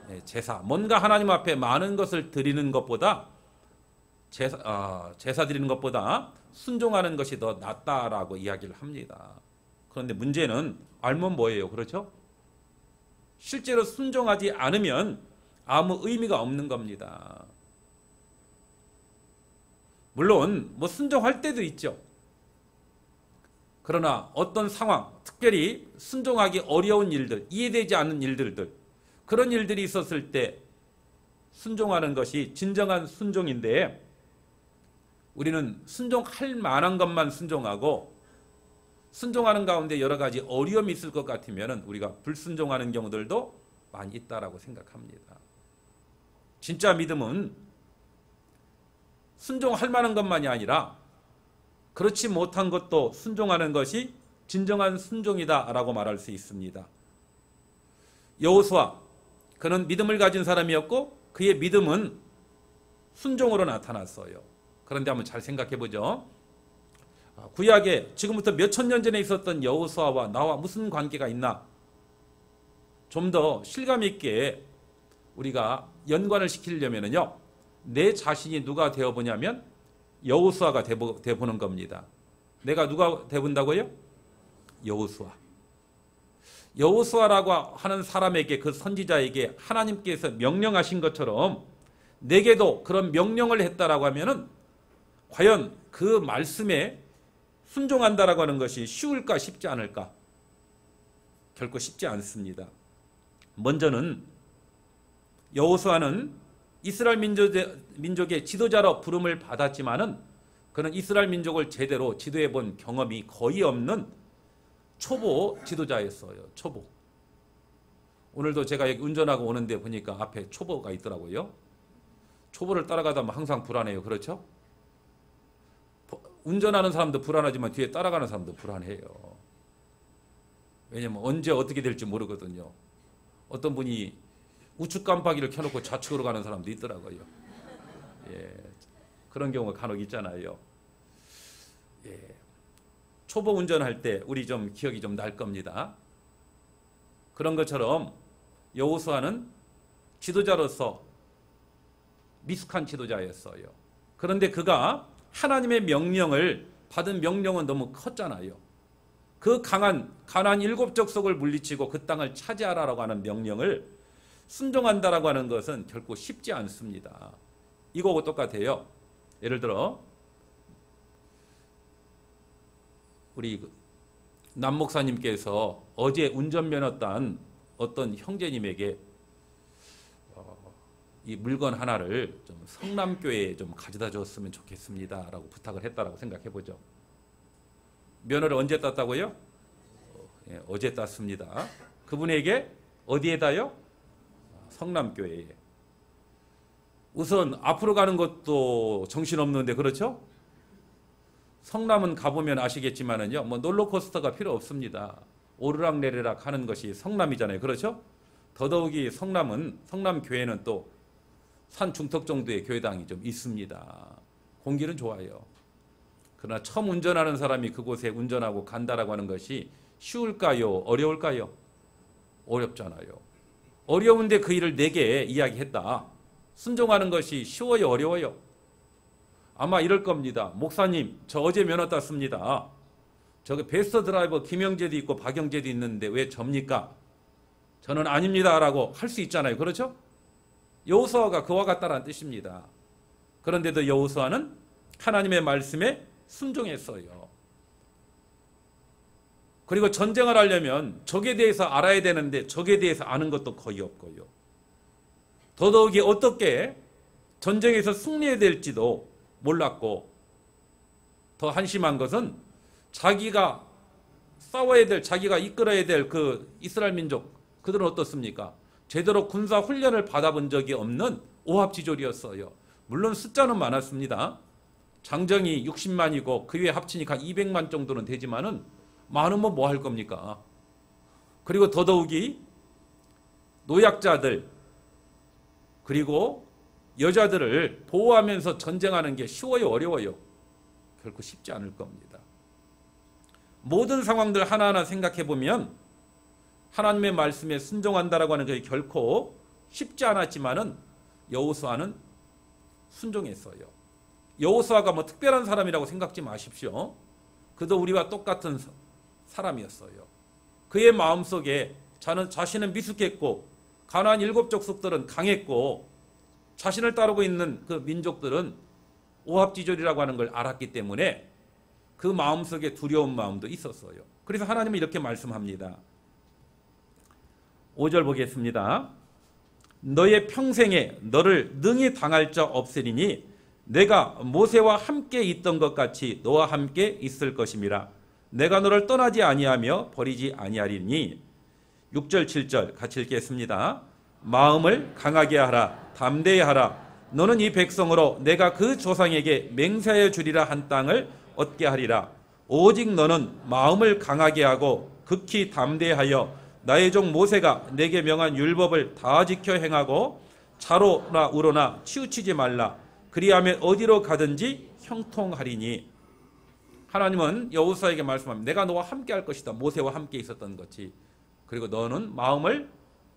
네, 제사. 뭔가 하나님 앞에 많은 것을 드리는 것보다 제사 드리는 것보다 순종하는 것이 더 낫다라고 이야기를 합니다. 그런데 문제는 알면 뭐예요? 그렇죠? 실제로 순종하지 않으면 아무 의미가 없는 겁니다. 물론 뭐 순종할 때도 있죠. 그러나 어떤 상황, 특별히 순종하기 어려운 일들, 이해되지 않는 일들들, 그런 일들이 있었을 때 순종하는 것이 진정한 순종인데 우리는 순종할 만한 것만 순종하고 순종하는 가운데 여러 가지 어려움이 있을 것 같으면 우리가 불순종하는 경우들도 많이 있다라고 생각합니다. 진짜 믿음은 순종할 만한 것만이 아니라 그렇지 못한 것도 순종하는 것이 진정한 순종이다라고 말할 수 있습니다. 여호수아, 그는 믿음을 가진 사람이었고 그의 믿음은 순종으로 나타났어요. 그런데 한번 잘 생각해 보죠. 구약에 지금부터 몇천 년 전에 있었던 여호수아와 나와 무슨 관계가 있나? 좀 더 실감 있게 우리가 연관을 시키려면요, 내 자신이 누가 되어보냐면 여호수아가 되어보는 겁니다. 내가 누가 되어본다고요? 여호수아. 여호수아라고 하는 사람에게, 그 선지자에게 하나님께서 명령하신 것처럼 내게도 그런 명령을 했다라고 하면은 과연 그 말씀에 순종한다라고 하는 것이 쉬울까 쉽지 않을까? 결코 쉽지 않습니다. 먼저는 여호수아는 이스라엘 민족의 지도자로 부름을 받았지만은 그는 이스라엘 민족을 제대로 지도해 본 경험이 거의 없는 초보 지도자였어요. 초보. 오늘도 제가 여기 운전하고 오는데 보니까 앞에 초보가 있더라고요. 초보를 따라가다 보면 항상 불안해요. 그렇죠? 운전하는 사람도 불안하지만 뒤에 따라가는 사람도 불안해요. 왜냐면 언제 어떻게 될지 모르거든요. 어떤 분이 우측 깜빡이를 켜놓고 좌측으로 가는 사람도 있더라고요. 예, 그런 경우가 간혹 있잖아요. 예, 초보 운전할 때 우리 좀 기억이 좀 날 겁니다. 그런 것처럼 여호수아는 지도자로서 미숙한 지도자였어요. 그런데 그가 하나님의 명령을 받은 명령은 너무 컸잖아요. 그 강한 가나안 7족속을 물리치고 그 땅을 차지하라고 하는 명령을 순종한다라고 하는 것은 결코 쉽지 않습니다. 이거하고 똑같아요. 예를 들어 우리 남 목사님께서 어제 운전면허 딴 어떤 형제님에게 이 물건 하나를 좀 성남교회에 좀 가져다 줬으면 좋겠습니다라고 부탁을 했다라고 생각해 보죠. 면허를 언제 땄다고요? 어제 땄습니다. 그분에게 어디에다요? 성남교회에. 우선 앞으로 가는 것도 정신없는데 그렇죠? 성남은 가보면 아시겠지만은요, 뭐 롤러코스터가 필요 없습니다. 오르락내리락 하는 것이 성남이잖아요. 그렇죠? 더더욱이 성남 교회는 또 산 중턱 정도의 교회당이 좀 있습니다. 공기는 좋아요. 그러나 처음 운전하는 사람이 그곳에 운전하고 간다라고 하는 것이 쉬울까요? 어려울까요? 어렵잖아요. 어려운데 그 일을 내게 이야기했다. 순종하는 것이 쉬워요? 어려워요? 아마 이럴 겁니다. 목사님, 저 어제 면허 땄습니다. 저기 베스트 드라이버 김영재도 있고 박영재도 있는데 왜 접니까? 저는 아닙니다 라고 할 수 있잖아요. 그렇죠? 여호수아가 그와 같다는 뜻입니다. 그런데도 여호수아는 하나님의 말씀에 순종했어요. 그리고 전쟁을 하려면 적에 대해서 알아야 되는데 적에 대해서 아는 것도 거의 없고요. 더더욱이 어떻게 전쟁에서 승리해야 될지도 몰랐고, 더 한심한 것은 자기가 싸워야 될, 자기가 이끌어야 될 그 이스라엘 민족, 그들은 어떻습니까? 제대로 군사 훈련을 받아본 적이 없는 오합지졸이었어요. 물론 숫자는 많았습니다. 장정이 60만이고 그 위에 합치니까 200만 정도는 되지만은 많으면 뭐 할 겁니까? 그리고 더더욱이 노약자들 그리고 여자들을 보호하면서 전쟁하는 게 쉬워요, 어려워요? 결코 쉽지 않을 겁니다. 모든 상황들 하나하나 생각해 보면 하나님의 말씀에 순종한다라고 하는 것이 결코 쉽지 않았지만은 여호수아는 순종했어요. 여호수아가 뭐 특별한 사람이라고 생각지 마십시오. 그도 우리와 똑같은 사람이었어요. 그의 마음속에 자신은 미숙했고 가나안 7족속들은 강했고 자신을 따르고 있는 그 민족들은 오합지졸이라고 하는 걸 알았기 때문에 그 마음속에 두려운 마음도 있었어요. 그래서 하나님은 이렇게 말씀합니다. 5절 보겠습니다. 너의 평생에 너를 능히 당할 자 없으리니 내가 모세와 함께 있던 것 같이 너와 함께 있을 것임이라. 내가 너를 떠나지 아니하며 버리지 아니하리니. 6절 7절 같이 읽겠습니다. 마음을 강하게 하라. 담대히 하라. 너는 이 백성으로 내가 그 조상에게 맹세하여 주리라 한 땅을 얻게 하리라. 오직 너는 마음을 강하게 하고 극히 담대하여 나의 종 모세가 내게 명한 율법을 다 지켜 행하고 좌로나 우로나 치우치지 말라. 그리하면 어디로 가든지 형통하리니. 하나님은 여호수아에게 말씀합니다. 내가 너와 함께 할 것이다. 모세와 함께 있었던 것이. 그리고 너는 마음을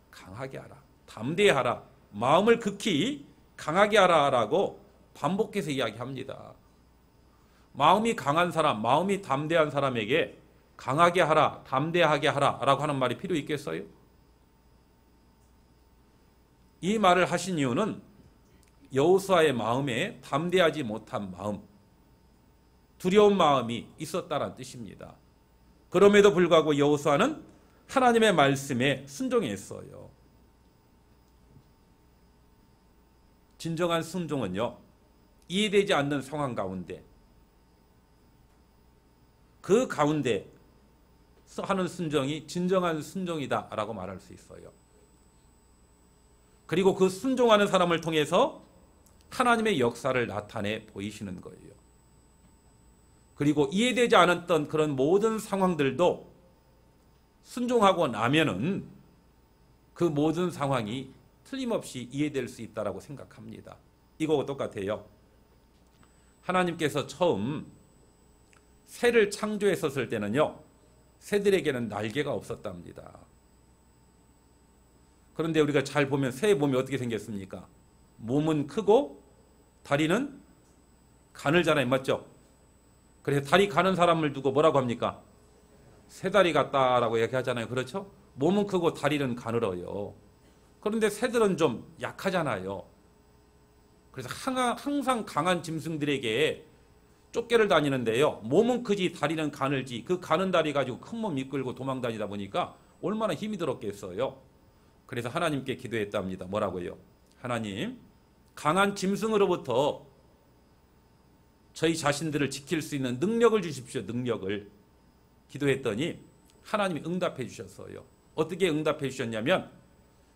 강하게 하라. 담대히 하라. 마음을 극히 강하게 하라라고 반복해서 이야기합니다. 마음이 강한 사람, 마음이 담대한 사람에게 강하게 하라, 담대하게 하라라고 하는 말이 필요 있겠어요? 이 말을 하신 이유는 여호수아의 마음에 담대하지 못한 마음, 두려운 마음이 있었다는 뜻입니다. 그럼에도 불구하고 여호수아는 하나님의 말씀에 순종했어요. 진정한 순종은요, 이해되지 않는 상황 가운데 그 가운데 하는 순종이 진정한 순종이다라고 말할 수 있어요. 그리고 그 순종하는 사람을 통해서 하나님의 역사를 나타내 보이시는 거예요. 그리고 이해되지 않았던 그런 모든 상황들도 순종하고 나면은 그 모든 상황이 틀림없이 이해될 수 있다라고 생각합니다. 이거와 똑같아요. 하나님께서 처음 새를 창조했었을 때는요, 새들에게는 날개가 없었답니다. 그런데 우리가 잘 보면 새의 몸이 어떻게 생겼습니까? 몸은 크고 다리는 가늘잖아요. 맞죠? 그래서 다리 가는 사람을 두고 뭐라고 합니까? 새다리 같다라고 얘기하잖아요. 그렇죠? 몸은 크고 다리는 가늘어요. 그런데 새들은 좀 약하잖아요. 그래서 항상 강한 짐승들에게 쫓겨를 다니는데요. 몸은 크지 다리는 가늘지, 그 가는 다리 가지고 큰 몸 이끌고 도망 다니다 보니까 얼마나 힘이 들었겠어요. 그래서 하나님께 기도했답니다. 뭐라고요? 하나님, 강한 짐승으로부터 저희 자신들을 지킬 수 있는 능력을 주십시오. 능력을. 기도했더니 하나님이 응답해 주셨어요. 어떻게 응답해 주셨냐면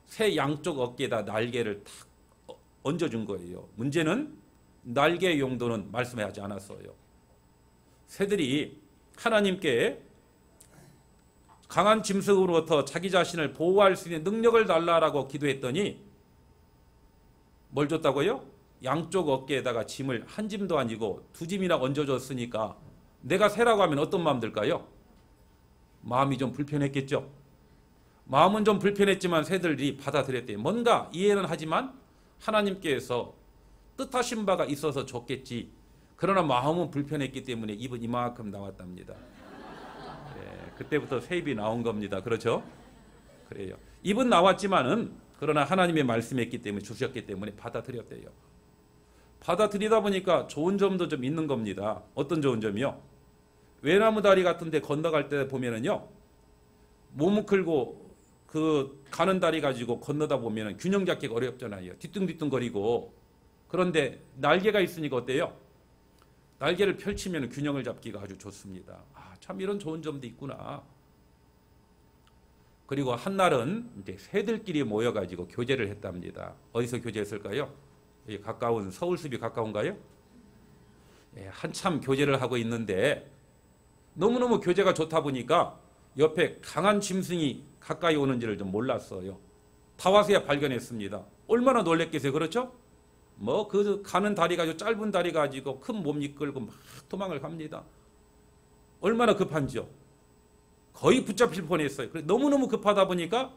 새 양쪽 어깨에다 날개를 탁 얹어준 거예요. 문제는 날개의 용도는 말씀하지 않았어요. 새들이 하나님께 강한 짐승으로부터 자기 자신을 보호할 수 있는 능력을 달라라고 기도했더니 뭘 줬다고요? 양쪽 어깨에다가 짐을 한 짐도 아니고 두 짐이나 얹어줬으니까 내가 새라고 하면 어떤 마음 들까요? 마음이 좀 불편했겠죠. 마음은 좀 불편했지만 새들이 받아들였대요. 뭔가 이해는 하지만 하나님께서 뜻하신 바가 있어서 줬겠지. 그러나 마음은 불편했기 때문에 입은 이만큼 나왔답니다. 예, 그때부터 새 입이 나온 겁니다. 그렇죠? 그래요. 입은 나왔지만은 그러나 하나님의 말씀했기 때문에 주셨기 때문에 받아들였대요. 받아들이다 보니까 좋은 점도 좀 있는 겁니다. 어떤 좋은 점이요? 외나무 다리 같은 데 건너갈 때 보면은요, 몸을 끌고 그 가는 다리 가지고 건너다 보면은 균형 잡기가 어렵잖아요. 뒤뚱뒤뚱거리고. 그런데 날개가 있으니까 어때요? 날개를 펼치면 균형을 잡기가 아주 좋습니다. 아, 참 이런 좋은 점도 있구나. 그리고 한날은 이제 새들끼리 모여가지고 교제를 했답니다. 어디서 교제했을까요? 가까운 서울숲이 가까운가요? 예, 한참 교제를 하고 있는데 너무너무 교제가 좋다 보니까 옆에 강한 짐승이 가까이 오는지를 좀 몰랐어요. 다 와서야 발견했습니다. 얼마나 놀랬겠어요. 그렇죠? 뭐 그 가는 다리 가지고 짧은 다리 가지고 큰 몸 이끌고 막 도망을 갑니다. 얼마나 급한지요. 거의 붙잡힐 뻔했어요. 너무너무 급하다 보니까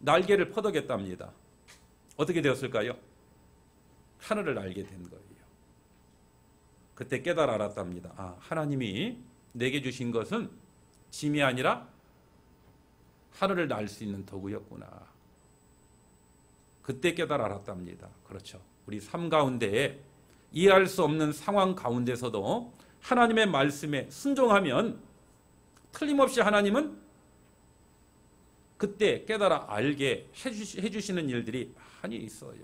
날개를 퍼덕였답니다. 어떻게 되었을까요? 하늘을 날게 된 거예요. 그때 깨달아 알았답니다. 아, 하나님이 내게 주신 것은 짐이 아니라 하늘을 날 수 있는 도구였구나. 그때 깨달아 알았답니다. 그렇죠. 우리 삶 가운데 이해할 수 없는 상황 가운데서도 하나님의 말씀에 순종하면 틀림없이 하나님은 그때 깨달아 알게 해주시는 일들이 많이 있어요.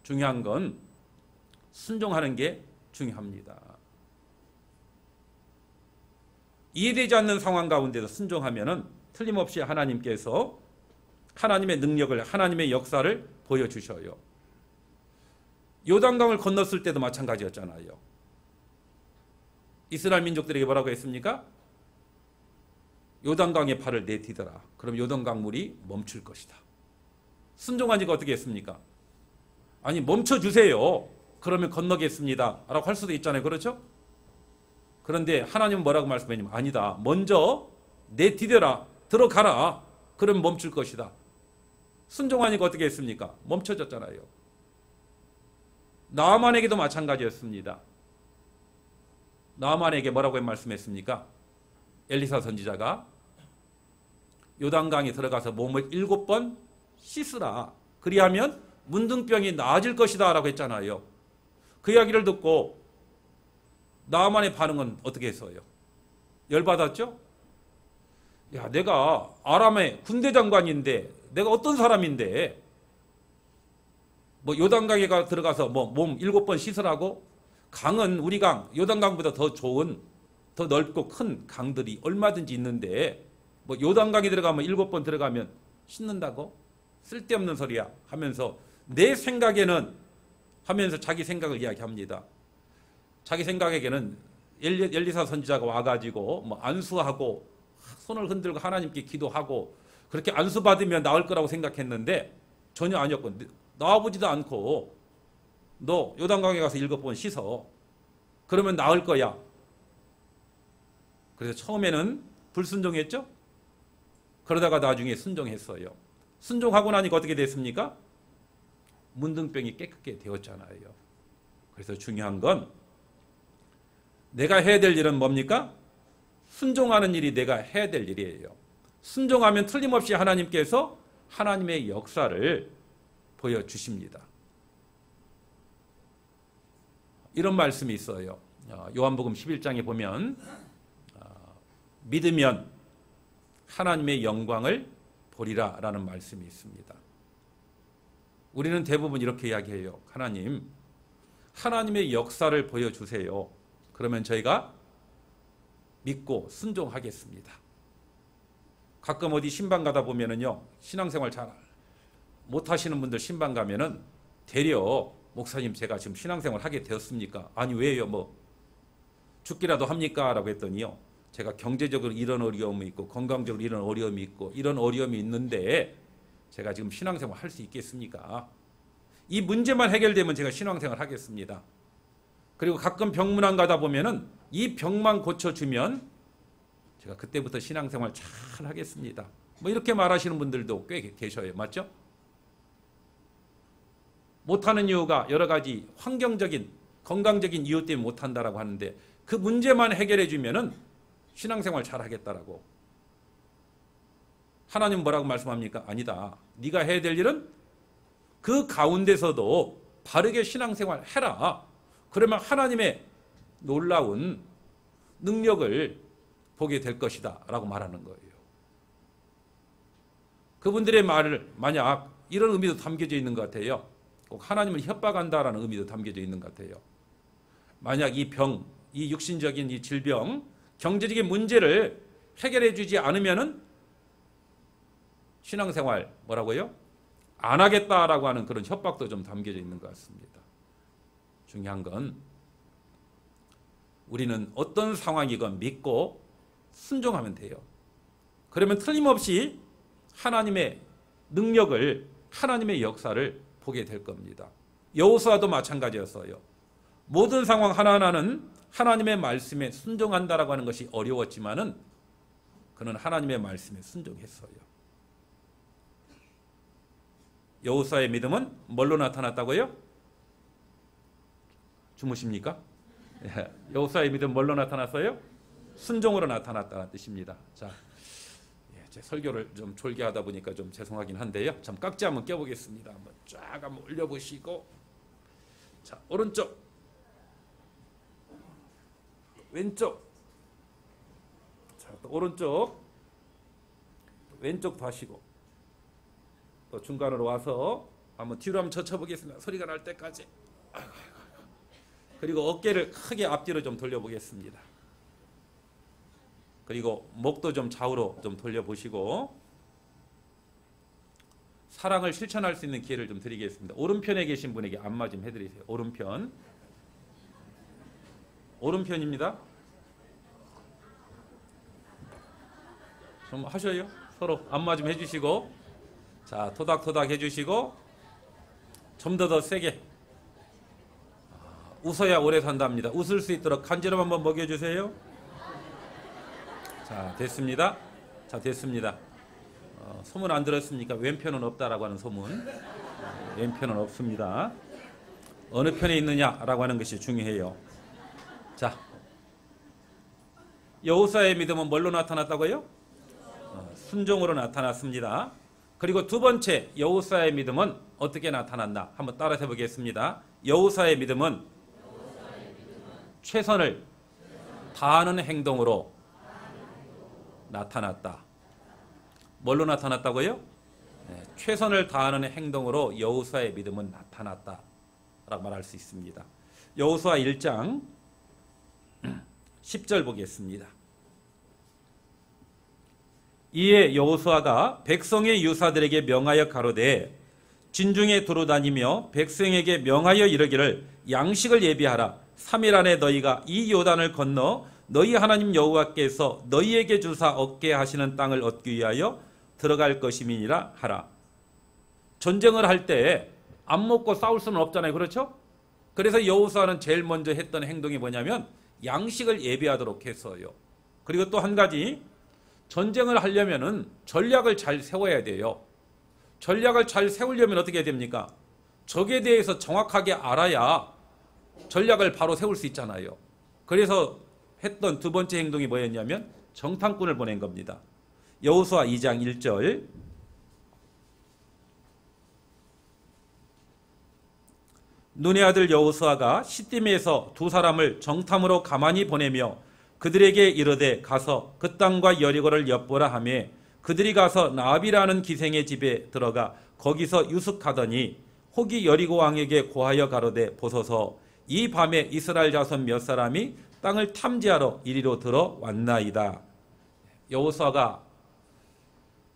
중요한 건 순종하는 게 중요합니다. 이해되지 않는 상황 가운데서 순종하면은 틀림없이 하나님께서 하나님의 능력을, 하나님의 역사를 보여주셔요. 요단강을 건넜을 때도 마찬가지였잖아요. 이스라엘 민족들에게 뭐라고 했습니까? 요단강에 발을 내디뎌라. 그럼 요단강 물이 멈출 것이다. 순종하니까 어떻게 했습니까? 아니 멈춰주세요. 그러면 건너겠습니다. 라고 할 수도 있잖아요. 그렇죠? 그런데 하나님은 뭐라고 말씀하냐면 아니다. 먼저 내디뎌라. 들어가라. 그럼 멈출 것이다. 순종하니까 어떻게 했습니까? 멈춰졌잖아요. 나아만에게도 마찬가지였습니다. 나아만에게 뭐라고 말씀했습니까? 엘리사 선지자가 요단강에 들어가서 몸을 7번 씻으라. 그리하면 문둥병이 나아질 것이다 라고 했잖아요. 그 이야기를 듣고 나아만의 반응은 어떻게 했어요? 열받았죠? 야, 내가 아람의 군대 장관인데 내가 어떤 사람인데 뭐 요단강에 들어가서 뭐 몸 7번 씻으라고? 강은 우리 강, 요단강보다 더 좋은 더 넓고 큰 강들이 얼마든지 있는데 뭐 요단강에 들어가면 7번 들어가면 씻는다고? 쓸데없는 소리야 하면서 내 생각에는 하면서 자기 생각을 이야기합니다. 자기 생각에게는 엘리사 선지자가 와가지고 뭐 안수하고 손을 흔들고 하나님께 기도하고 그렇게 안수받으면 나을 거라고 생각했는데 전혀 아니었고 나와보지도 않고 너 요단강에 가서 7번 씻어. 그러면 나을 거야. 그래서 처음에는 불순종했죠. 그러다가 나중에 순종했어요. 순종하고 나니까 어떻게 됐습니까? 문둥병이 깨끗게 되었잖아요. 그래서 중요한 건 내가 해야 될 일은 뭡니까? 순종하는 일이 내가 해야 될 일이에요. 순종하면 틀림없이 하나님께서 하나님의 역사를 보여주십니다. 이런 말씀이 있어요. 요한복음 11장에 보면 믿으면 하나님의 영광을 보리라 라는 말씀이 있습니다. 우리는 대부분 이렇게 이야기해요. 하나님, 하나님의 역사를 보여주세요. 그러면 저희가 믿고 순종하겠습니다. 가끔 어디 신방 가다 보면은요, 신앙생활 잘 못하시는 분들 신방 가면은 되려 목사님 제가 지금 신앙생활 하게 되었습니까? 아니 왜요? 뭐 죽기라도 합니까? 라고 했더니요. 제가 경제적으로 이런 어려움이 있고 건강적으로 이런 어려움이 있고 이런 어려움이 있는데 제가 지금 신앙생활 할 수 있겠습니까? 이 문제만 해결되면 제가 신앙생활 하겠습니다. 그리고 가끔 병문안 가다 보면은 이 병만 고쳐주면 제가 그때부터 신앙생활 잘 하겠습니다. 뭐 이렇게 말하시는 분들도 꽤 계셔요. 맞죠? 못하는 이유가 여러 가지 환경적인 건강적인 이유 때문에 못한다라고 하는데 그 문제만 해결해 주면은 신앙생활 잘 하겠다라고. 하나님 뭐라고 말씀합니까? 아니다. 네가 해야 될 일은 그 가운데서도 바르게 신앙생활 해라. 그러면 하나님의 놀라운 능력을 보게 될 것이다 라고 말하는 거예요. 그분들의 말을 만약 이런 의미도 담겨져 있는 것 같아요. 꼭 하나님을 협박한다라는 의미도 담겨져 있는 것 같아요. 만약 이 병, 이 육신적인 이 질병, 경제적인 문제를 해결해 주지 않으면은 신앙생활 뭐라고요? 안 하겠다라고 하는 그런 협박도 좀 담겨져 있는 것 같습니다. 중요한 건 우리는 어떤 상황이건 믿고 순종하면 돼요. 그러면 틀림없이 하나님의 능력을, 하나님의 역사를 보게 될 겁니다. 여호수아도 마찬가지였어요. 모든 상황 하나하나는 하나님의 말씀에 순종한다라고 하는 것이 어려웠지만은 그는 하나님의 말씀에 순종했어요. 여호수아의 믿음은 뭘로 나타났다고요? 주무십니까? 여호수아의 믿음 뭘로 나타났어요? 순종으로 나타났다는 뜻입니다. 자, 제 설교를 좀 졸개하다 보니까 좀 죄송하긴 한데요. 참 깍지 한번 껴보겠습니다. 한번 쫙 한번 올려보시고, 자 오른쪽, 왼쪽, 자 또 오른쪽, 왼쪽도 하시고, 또 중간으로 와서 한번 뒤로 한번 젖혀보겠습니다. 소리가 날 때까지. 그리고 어깨를 크게 앞뒤로 좀 돌려보겠습니다. 그리고 목도 좀 좌우로 좀 돌려보시고 사랑을 실천할 수 있는 기회를 좀 드리겠습니다. 오른편에 계신 분에게 안마 좀 해드리세요. 오른편. 오른편입니다. 좀 하셔요. 서로 안마 좀 해주시고, 자 토닥토닥 해주시고, 좀 더 세게. 웃어야 오래 산답니다. 웃을 수 있도록 간지럼 한번 먹여주세요. 자 됐습니다. 자 됐습니다. 소문 안 들었습니까? 왼편은 없다라고 하는 소문. 왼편은 없습니다. 어느 편에 있느냐라고 하는 것이 중요해요. 자, 여호수아의 믿음은 뭘로 나타났다고요? 순종으로 나타났습니다. 그리고 두 번째 여호수아의 믿음은 어떻게 나타났나 한번 따라서 보겠습니다. 여호수아의 믿음은 최선을 다하는 행동으로 나타났다. 뭘로 나타났다고요? 네, 최선을 다하는 행동으로 여호수아의 믿음은 나타났다 라고 말할 수 있습니다. 여호수아 1장 10절 보겠습니다. 이에 여호수아가 백성의 유사들에게 명하여 가로되 진중에 두루다니며 백성에게 명하여 이르기를 양식을 예비하라. 3일 안에 너희가 이 요단을 건너 너희 하나님 여호와께서 너희에게 주사 얻게 하시는 땅을 얻기 위하여 들어갈 것임이니라 하라. 전쟁을 할 때 안 먹고 싸울 수는 없잖아요. 그렇죠? 그래서 여호수아는 제일 먼저 했던 행동이 뭐냐면 양식을 예비하도록 했어요. 그리고 또 한 가지, 전쟁을 하려면은 전략을 잘 세워야 돼요. 전략을 잘 세우려면 어떻게 해야 됩니까? 적에 대해서 정확하게 알아야 전략을 바로 세울 수 있잖아요. 그래서 했던 두 번째 행동이 뭐였냐면 정탐꾼을 보낸 겁니다. 여호수아 2장 1절. 눈의 아들 여호수아가 시딤에서 두 사람을 정탐으로 가만히 보내며 그들에게 이르되 가서 그 땅과 여리고를 엿보라 하며 그들이 가서 나압이라는 기생의 집에 들어가 거기서 유숙하더니 혹이 여리고 왕에게 고하여 가로되 보소서 이 밤에 이스라엘 자손 몇 사람이 땅을 탐지하러 이리로 들어왔나이다. 여호수아가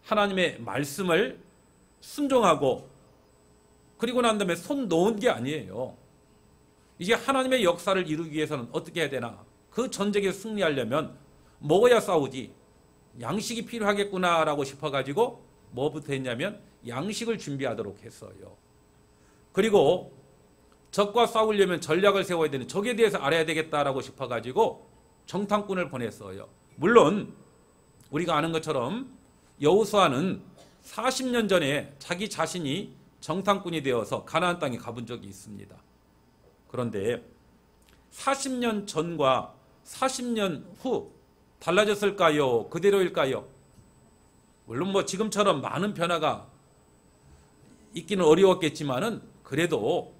하나님의 말씀을 순종하고 그리고 난 다음에 손 놓은 게 아니에요. 이제 하나님의 역사를 이루기 위해서는 어떻게 해야 되나? 그 전쟁에 승리하려면 먹어야 싸우지. 양식이 필요하겠구나라고 싶어가지고 뭐부터 했냐면 양식을 준비하도록 했어요. 그리고 적과 싸우려면 전략을 세워야 되는, 적에 대해서 알아야 되겠다라고 싶어가지고 정탐꾼을 보냈어요. 물론 우리가 아는 것처럼 여호수아는 40년 전에 자기 자신이 정탐꾼이 되어서 가나안 땅에 가본 적이 있습니다. 그런데 40년 전과 40년 후 달라졌을까요? 그대로일까요? 물론 뭐 지금처럼 많은 변화가 있기는 어려웠겠지만은 그래도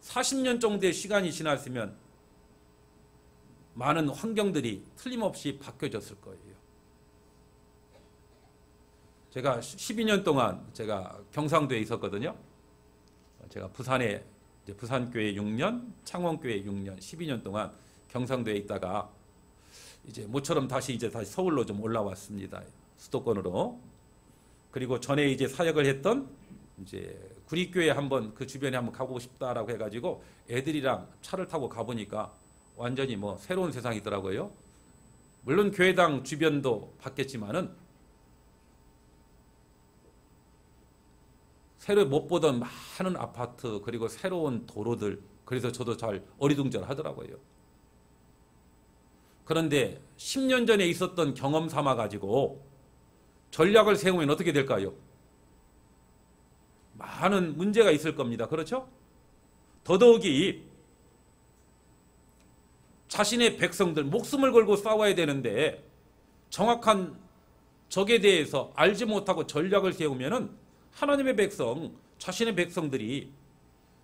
40년 정도의 시간이 지났으면 많은 환경들이 틀림없이 바뀌어졌을 거예요. 제가 12년 동안 제가 경상도에 있었거든요. 제가 부산에 부산교회 6년, 창원교회 6년, 12년 동안 경상도에 있다가 이제 모처럼 다시 서울로 좀 올라왔습니다. 수도권으로. 그리고 전에 이제 사역을 했던 이제 구리교회 한번 그 주변에 한번 가보고 싶다라고 해가지고 애들이랑 차를 타고 가보니까 완전히 뭐 새로운 세상이더라고요. 물론 교회당 주변도 바뀌었지만은 새로 못 보던 많은 아파트 그리고 새로운 도로들, 그래서 저도 잘 어리둥절하더라고요. 그런데 10년 전에 있었던 경험 삼아 가지고 전략을 세우면 어떻게 될까요? 많은 문제가 있을 겁니다. 그렇죠? 더더욱이 자신의 백성들 목숨을 걸고 싸워야 되는데 정확한 적에 대해서 알지 못하고 전략을 세우면은 하나님의 백성, 자신의 백성들이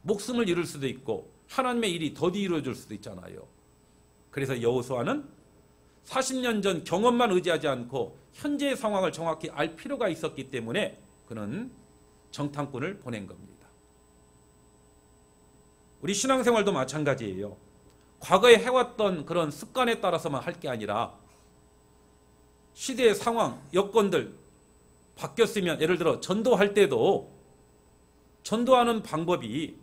목숨을 잃을 수도 있고 하나님의 일이 더디 이루어질 수도 있잖아요. 그래서 여호수아는 40년 전 경험만 의지하지 않고 현재의 상황을 정확히 알 필요가 있었기 때문에 그는 정탐꾼을 보낸 겁니다. 우리 신앙생활도 마찬가지예요. 과거에 해왔던 그런 습관에 따라서만 할 게 아니라 시대의 상황, 여건들 바뀌었으면, 예를 들어 전도할 때도 전도하는 방법이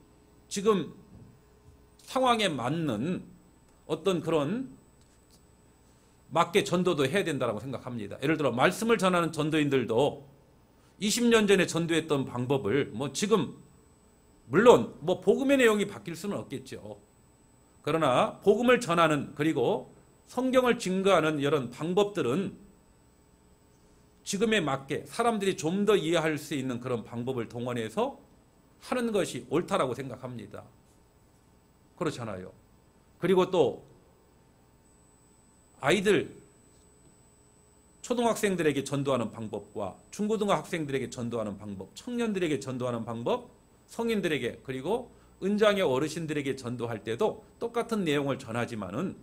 지금 상황에 맞는 어떤 그런 맞게 전도도 해야 된다고 생각합니다. 예를 들어 말씀을 전하는 전도인들도 20년 전에 전도했던 방법을 뭐 지금 물론 뭐 복음의 내용이 바뀔 수는 없겠죠. 그러나 복음을 전하는 그리고 성경을 증거하는 이런 방법들은 지금에 맞게 사람들이 좀 더 이해할 수 있는 그런 방법을 동원해서 하는 것이 옳다라고 생각합니다. 그렇잖아요. 그리고 또 아이들, 초등학생들에게 전도하는 방법과 중고등학생들에게 전도하는 방법, 청년들에게 전도하는 방법, 성인들에게 그리고 은장의 어르신들에게 전도할 때도 똑같은 내용을 전하지만은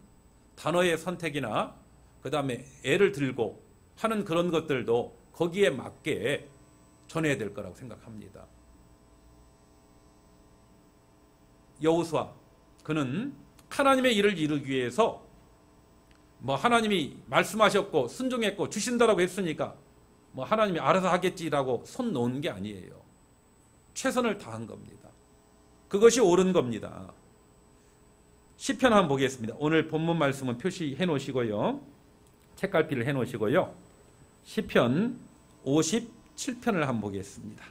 단어의 선택이나 그 다음에 애를 들고 하는 그런 것들도 거기에 맞게 전해야 될 거라고 생각합니다. 여호수아, 그는 하나님의 일을 이루기 위해서 뭐 하나님이 말씀하셨고 순종했고 주신다라고 했으니까 뭐 하나님이 알아서 하겠지라고 손 놓은 게 아니에요. 최선을 다한 겁니다. 그것이 옳은 겁니다. 시편 한번 보겠습니다. 오늘 본문 말씀은 표시해 놓으시고요. 책갈피를 해 놓으시고요. 시편 57편을 한번 보겠습니다.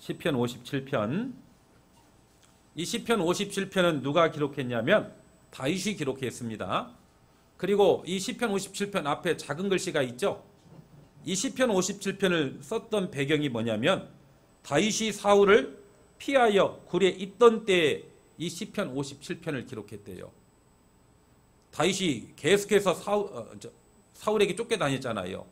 시편 57편. 이 시편 57편은 누가 기록했냐면 다윗이 기록했습니다. 그리고 이 시편 57편 앞에 작은 글씨가 있죠. 이 시편 57편을 썼던 배경이 뭐냐면 다윗이 사울을 피하여 굴에 있던 때에 이 시편 57편을 기록했대요. 다윗이 계속해서 사울에게 쫓겨다녔잖아요.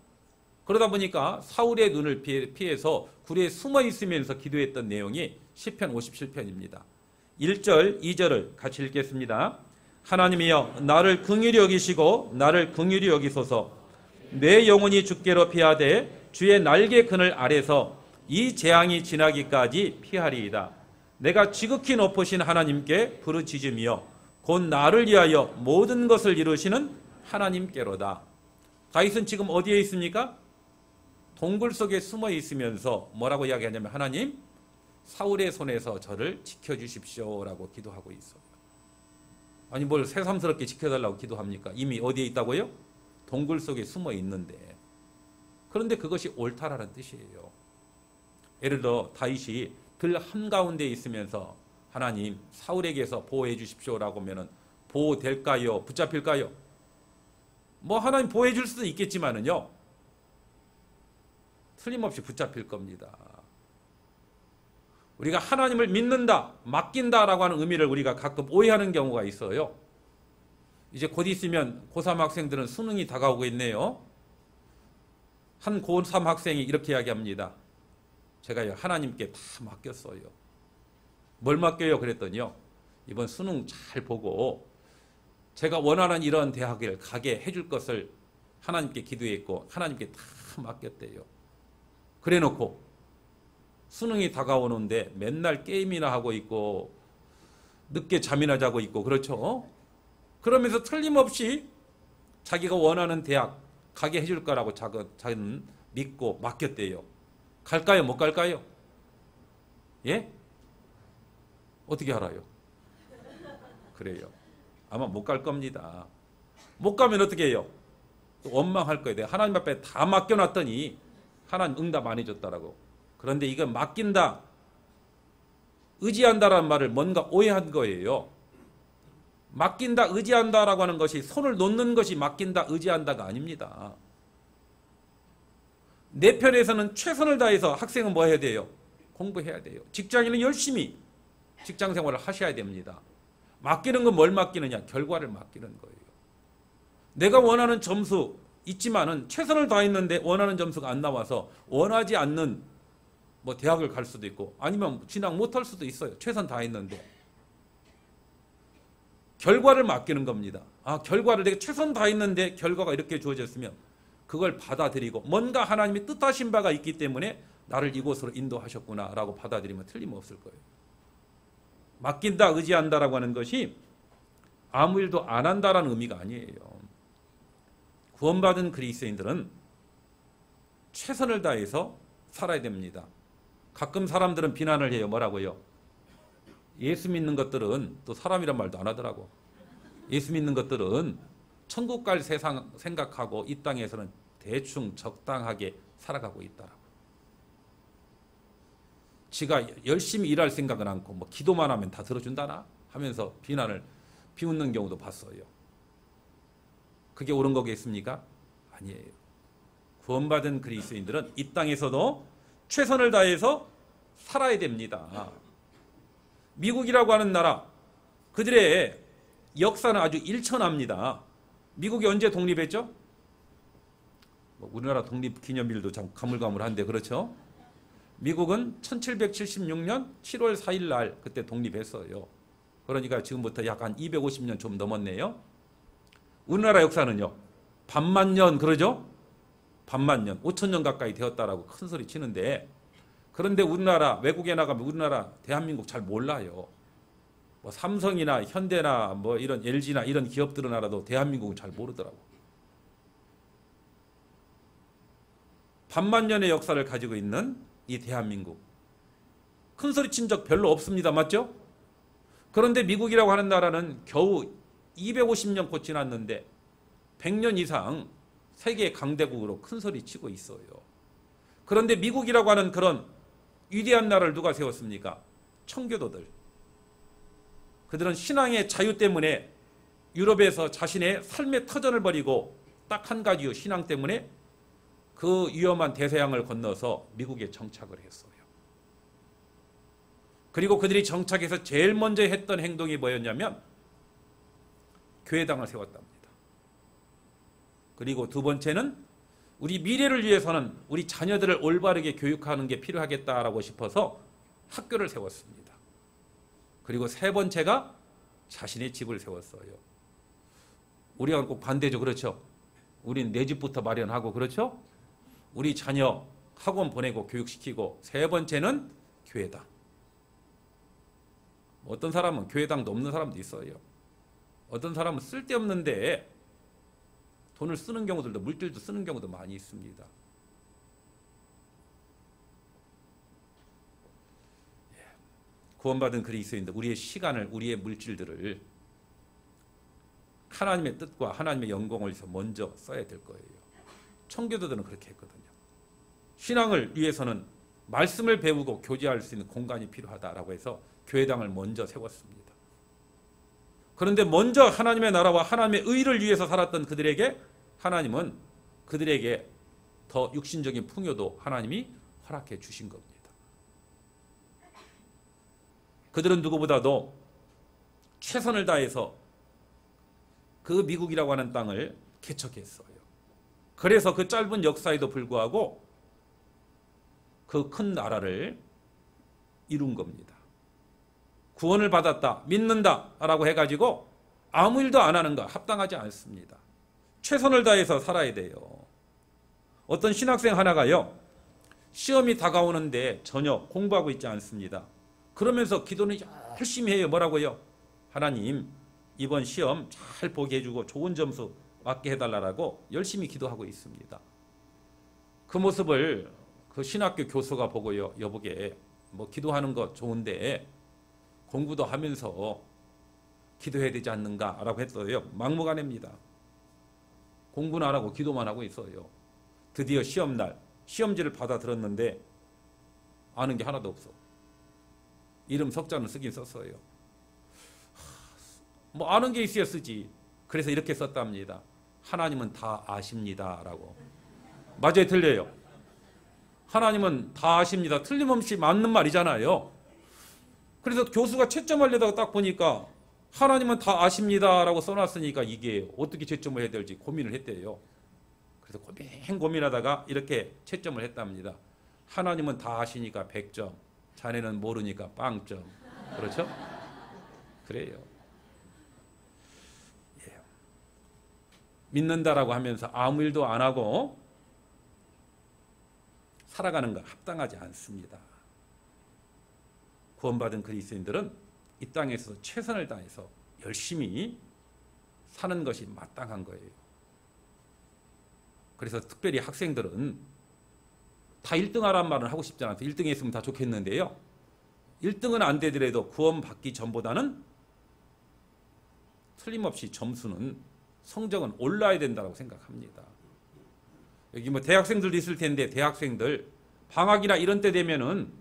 그러다 보니까 사울의 눈을 피해서 굴에 숨어 있으면서 기도했던 내용이 시편 57편입니다. 1절, 2절을 같이 읽겠습니다. 하나님이여 나를 긍휼히 여기시고 나를 긍휼히 여기소서. 내 영혼이 주께로 피하되 주의 날개 그늘 아래서 이 재앙이 지나기까지 피하리이다. 내가 지극히 높으신 하나님께 부르짖으며 곧 나를 위하여 모든 것을 이루시는 하나님께로다. 다윗은 지금 어디에 있습니까? 동굴 속에 숨어 있으면서 뭐라고 이야기하냐면 하나님 사울의 손에서 저를 지켜주십시오라고 기도하고 있어요. 아니 뭘 새삼스럽게 지켜달라고 기도합니까? 이미 어디에 있다고요? 동굴 속에 숨어 있는데. 그런데 그것이 옳다라는 뜻이에요. 예를 들어 다윗이 들 한가운데 있으면서 하나님 사울에게서 보호해 주십시오라고 하면 보호될까요? 붙잡힐까요? 뭐 하나님 보호해 줄 수도 있겠지만은요, 틀림없이 붙잡힐 겁니다. 우리가 하나님을 믿는다, 맡긴다라고 하는 의미를 우리가 가끔 오해하는 경우가 있어요. 이제 곧 있으면 고3 학생들은 수능이 다가오고 있네요. 한 고3 학생이 이렇게 이야기합니다. 제가요 하나님께 다 맡겼어요. 뭘 맡겨요? 그랬더니요, 이번 수능 잘 보고 제가 원하는 이런 대학을 가게 해줄 것을 하나님께 기도했고 하나님께 다 맡겼대요. 그래놓고 수능이 다가오는데 맨날 게임이나 하고 있고 늦게 잠이나 자고 있고 그렇죠. 그러면서 틀림없이 자기가 원하는 대학 가게 해줄 거라고 자기는 믿고 맡겼대요. 갈까요? 못 갈까요? 예? 어떻게 알아요? 그래요. 아마 못 갈 겁니다. 못 가면 어떻게 해요? 또 원망할 거예요. 내가 하나님 앞에 다 맡겨놨더니 하나님 응답 안 해줬다라고. 그런데 이건 맡긴다, 의지한다라는 말을 뭔가 오해한 거예요. 맡긴다, 의지한다라고 하는 것이 손을 놓는 것이 맡긴다, 의지한다가 아닙니다. 내 편에서는 최선을 다해서 학생은 뭐 해야 돼요? 공부해야 돼요. 직장인은 열심히 직장 생활을 하셔야 됩니다. 맡기는 건 뭘 맡기느냐? 결과를 맡기는 거예요. 내가 원하는 점수 있지만은 최선을 다했는데 원하는 점수가 안 나와서 원하지 않는 뭐 대학을 갈 수도 있고 아니면 진학 못할 수도 있어요. 최선 다했는데. 결과를 맡기는 겁니다. 아, 결과를 내가 최선 다했는데 결과가 이렇게 주어졌으면 그걸 받아들이고 뭔가 하나님이 뜻하신 바가 있기 때문에 나를 이곳으로 인도하셨구나 라고 받아들이면 틀림없을 거예요. 맡긴다, 의지한다라고 하는 것이 아무 일도 안 한다라는 의미가 아니에요. 구원받은 그리스도인들은 최선을 다해서 살아야 됩니다. 가끔 사람들은 비난을 해요. 뭐라고요? 예수 믿는 것들은, 또 사람이란 말도 안 하더라고. 예수 믿는 것들은 천국 갈 세상 생각하고 이 땅에서는 대충 적당하게 살아가고 있다라고. 지가 열심히 일할 생각은 않고 뭐 기도만 하면 다 들어준다나 하면서 비난을 비웃는 경우도 봤어요. 그게 옳은 거겠습니까? 아니에요. 구원받은 그리스도인들은 이 땅에서도 최선을 다해서 살아야 됩니다. 미국이라고 하는 나라, 그들의 역사는 아주 일천합니다. 미국이 언제 독립했죠? 우리나라 독립기념일도 참 가물가물한데 그렇죠? 미국은 1776년 7월 4일 날 그때 독립했어요. 그러니까 지금부터 약 한 250년 좀 넘었네요. 우리나라 역사는요, 반만 년 그러죠? 반만 년, 5천년 가까이 되었다라고 큰 소리 치는데, 그런데 우리나라 외국에 나가면 우리나라 대한민국 잘 몰라요. 뭐 삼성이나 현대나 뭐 이런 LG나 이런 기업들은 알아도 대한민국은 잘 모르더라고. 반만 년의 역사를 가지고 있는 이 대한민국, 큰 소리 친 적 별로 없습니다. 맞죠? 그런데 미국이라고 하는 나라는 겨우 250년 곧 지났는데 100년 이상 세계 강대국으로 큰 소리 치고 있어요. 그런데 미국이라고 하는 그런 위대한 나라를 누가 세웠습니까? 청교도들. 그들은 신앙의 자유 때문에 유럽에서 자신의 삶의 터전을 버리고 딱 한 가지요, 신앙 때문에 그 위험한 대서양을 건너서 미국에 정착을 했어요. 그리고 그들이 정착해서 제일 먼저 했던 행동이 뭐였냐면 교회당을 세웠답니다. 그리고 두 번째는 우리 미래를 위해서는 우리 자녀들을 올바르게 교육하는 게 필요하겠다라고 싶어서 학교를 세웠습니다. 그리고 세 번째가 자신의 집을 세웠어요. 우리가 꼭 반대죠. 그렇죠? 우린 내 집부터 마련하고 그렇죠? 우리 자녀 학원 보내고 교육시키고, 세 번째는 교회당. 어떤 사람은 교회당도 없는 사람도 있어요. 어떤 사람은 쓸데없는데 돈을 쓰는 경우들도, 물질도 쓰는 경우도 많이 있습니다. 구원받은 그리스도인들, 우리의 시간을, 우리의 물질들을 하나님의 뜻과 하나님의 영광을 위해서 먼저 써야 될 거예요. 청교도들은 그렇게 했거든요. 신앙을 위해서는 말씀을 배우고 교제할 수 있는 공간이 필요하다라고 해서 교회당을 먼저 세웠습니다. 그런데 먼저 하나님의 나라와 하나님의 의를 위해서 살았던 그들에게 하나님은 그들에게 더 육신적인 풍요도 하나님이 허락해 주신 겁니다. 그들은 누구보다도 최선을 다해서 그 미국이라고 하는 땅을 개척했어요. 그래서 그 짧은 역사에도 불구하고 그 큰 나라를 이룬 겁니다. 구원을 받았다, 믿는다라고 해가지고 아무 일도 안 하는 거 합당하지 않습니다. 최선을 다해서 살아야 돼요. 어떤 신학생 하나가요, 시험이 다가오는데 전혀 공부하고 있지 않습니다. 그러면서 기도는 열심히 해요. 뭐라고요? 하나님, 이번 시험 잘 보게 해주고 좋은 점수 맞게 해달라고 열심히 기도하고 있습니다. 그 모습을 그 신학교 교수가 보고요, 여보게 뭐 기도하는 거 좋은데 공부도 하면서 기도해야 되지 않는가라고 했어요. 막무가내입니다. 공부는 안 하고 기도만 하고 있어요. 드디어 시험날 시험지를 받아 들었는데 아는 게 하나도 없어. 이름 석자는 쓰긴 썼어요. 뭐 아는 게 있어야 쓰지. 그래서 이렇게 썼답니다. 하나님은 다 아십니다라고. 맞아요, 틀려요? 하나님은 다 아십니다. 틀림없이 맞는 말이잖아요. 그래서 교수가 채점하려다가 딱 보니까 하나님은 다 아십니다라고 써놨으니까 이게 어떻게 채점을 해야 될지 고민을 했대요. 그래서 고민하다가 이렇게 채점을 했답니다. 하나님은 다 아시니까 100점, 자네는 모르니까 0점. 그렇죠? 그래요. 예. 믿는다라고 하면서 아무 일도 안 하고 살아가는 거 합당하지 않습니다. 구원받은 그리스도인들은 이 땅에서 최선을 다해서 열심히 사는 것이 마땅한 거예요. 그래서 특별히 학생들은 다 1등 하란 말은 하고 싶지 않아서 1등 했으면 다 좋겠는데요. 1등은 안 되더라도 구원받기 전보다는 틀림없이 점수는, 성적은 올라야 된다고 생각합니다. 여기 뭐 대학생들도 있을 텐데 대학생들 방학이나 이런 때 되면은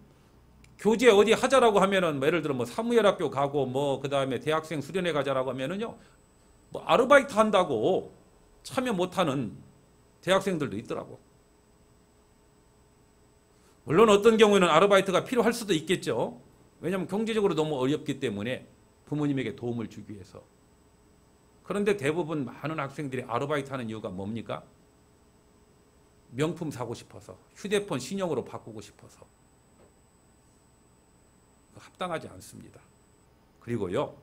교재 어디 하자라고 하면은 뭐 예를 들어 뭐 사무엘학교 가고 뭐 그다음에 대학생 수련회 가자라고 하면은요, 뭐 아르바이트 한다고 참여 못하는 대학생들도 있더라고. 물론 어떤 경우에는 아르바이트가 필요할 수도 있겠죠. 왜냐하면 경제적으로 너무 어렵기 때문에 부모님에게 도움을 주기 위해서. 그런데 대부분 많은 학생들이 아르바이트 하는 이유가 뭡니까? 명품 사고 싶어서, 휴대폰 신형으로 바꾸고 싶어서. 합당하지 않습니다. 그리고요,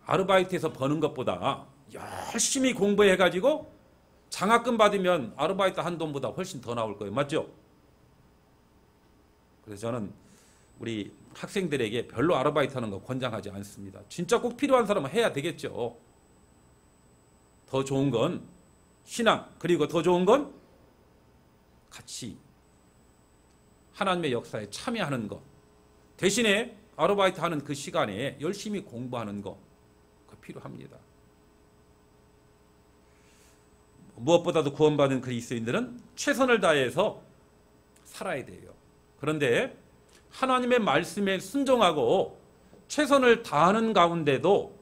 아르바이트에서 버는 것보다 열심히 공부해가지고 장학금 받으면 아르바이트 한 돈보다 훨씬 더 나올 거예요. 맞죠? 그래서 저는 우리 학생들에게 별로 아르바이트 하는 거 권장하지 않습니다. 진짜 꼭 필요한 사람은 해야 되겠죠. 더 좋은 건 신앙, 그리고 더 좋은 건 같이 하나님의 역사에 참여하는 것. 대신에 아르바이트 하는 그 시간에 열심히 공부하는 거, 그거 필요합니다. 무엇보다도 구원받은 그리스도인들은 최선을 다해서 살아야 돼요. 그런데 하나님의 말씀에 순종하고 최선을 다하는 가운데도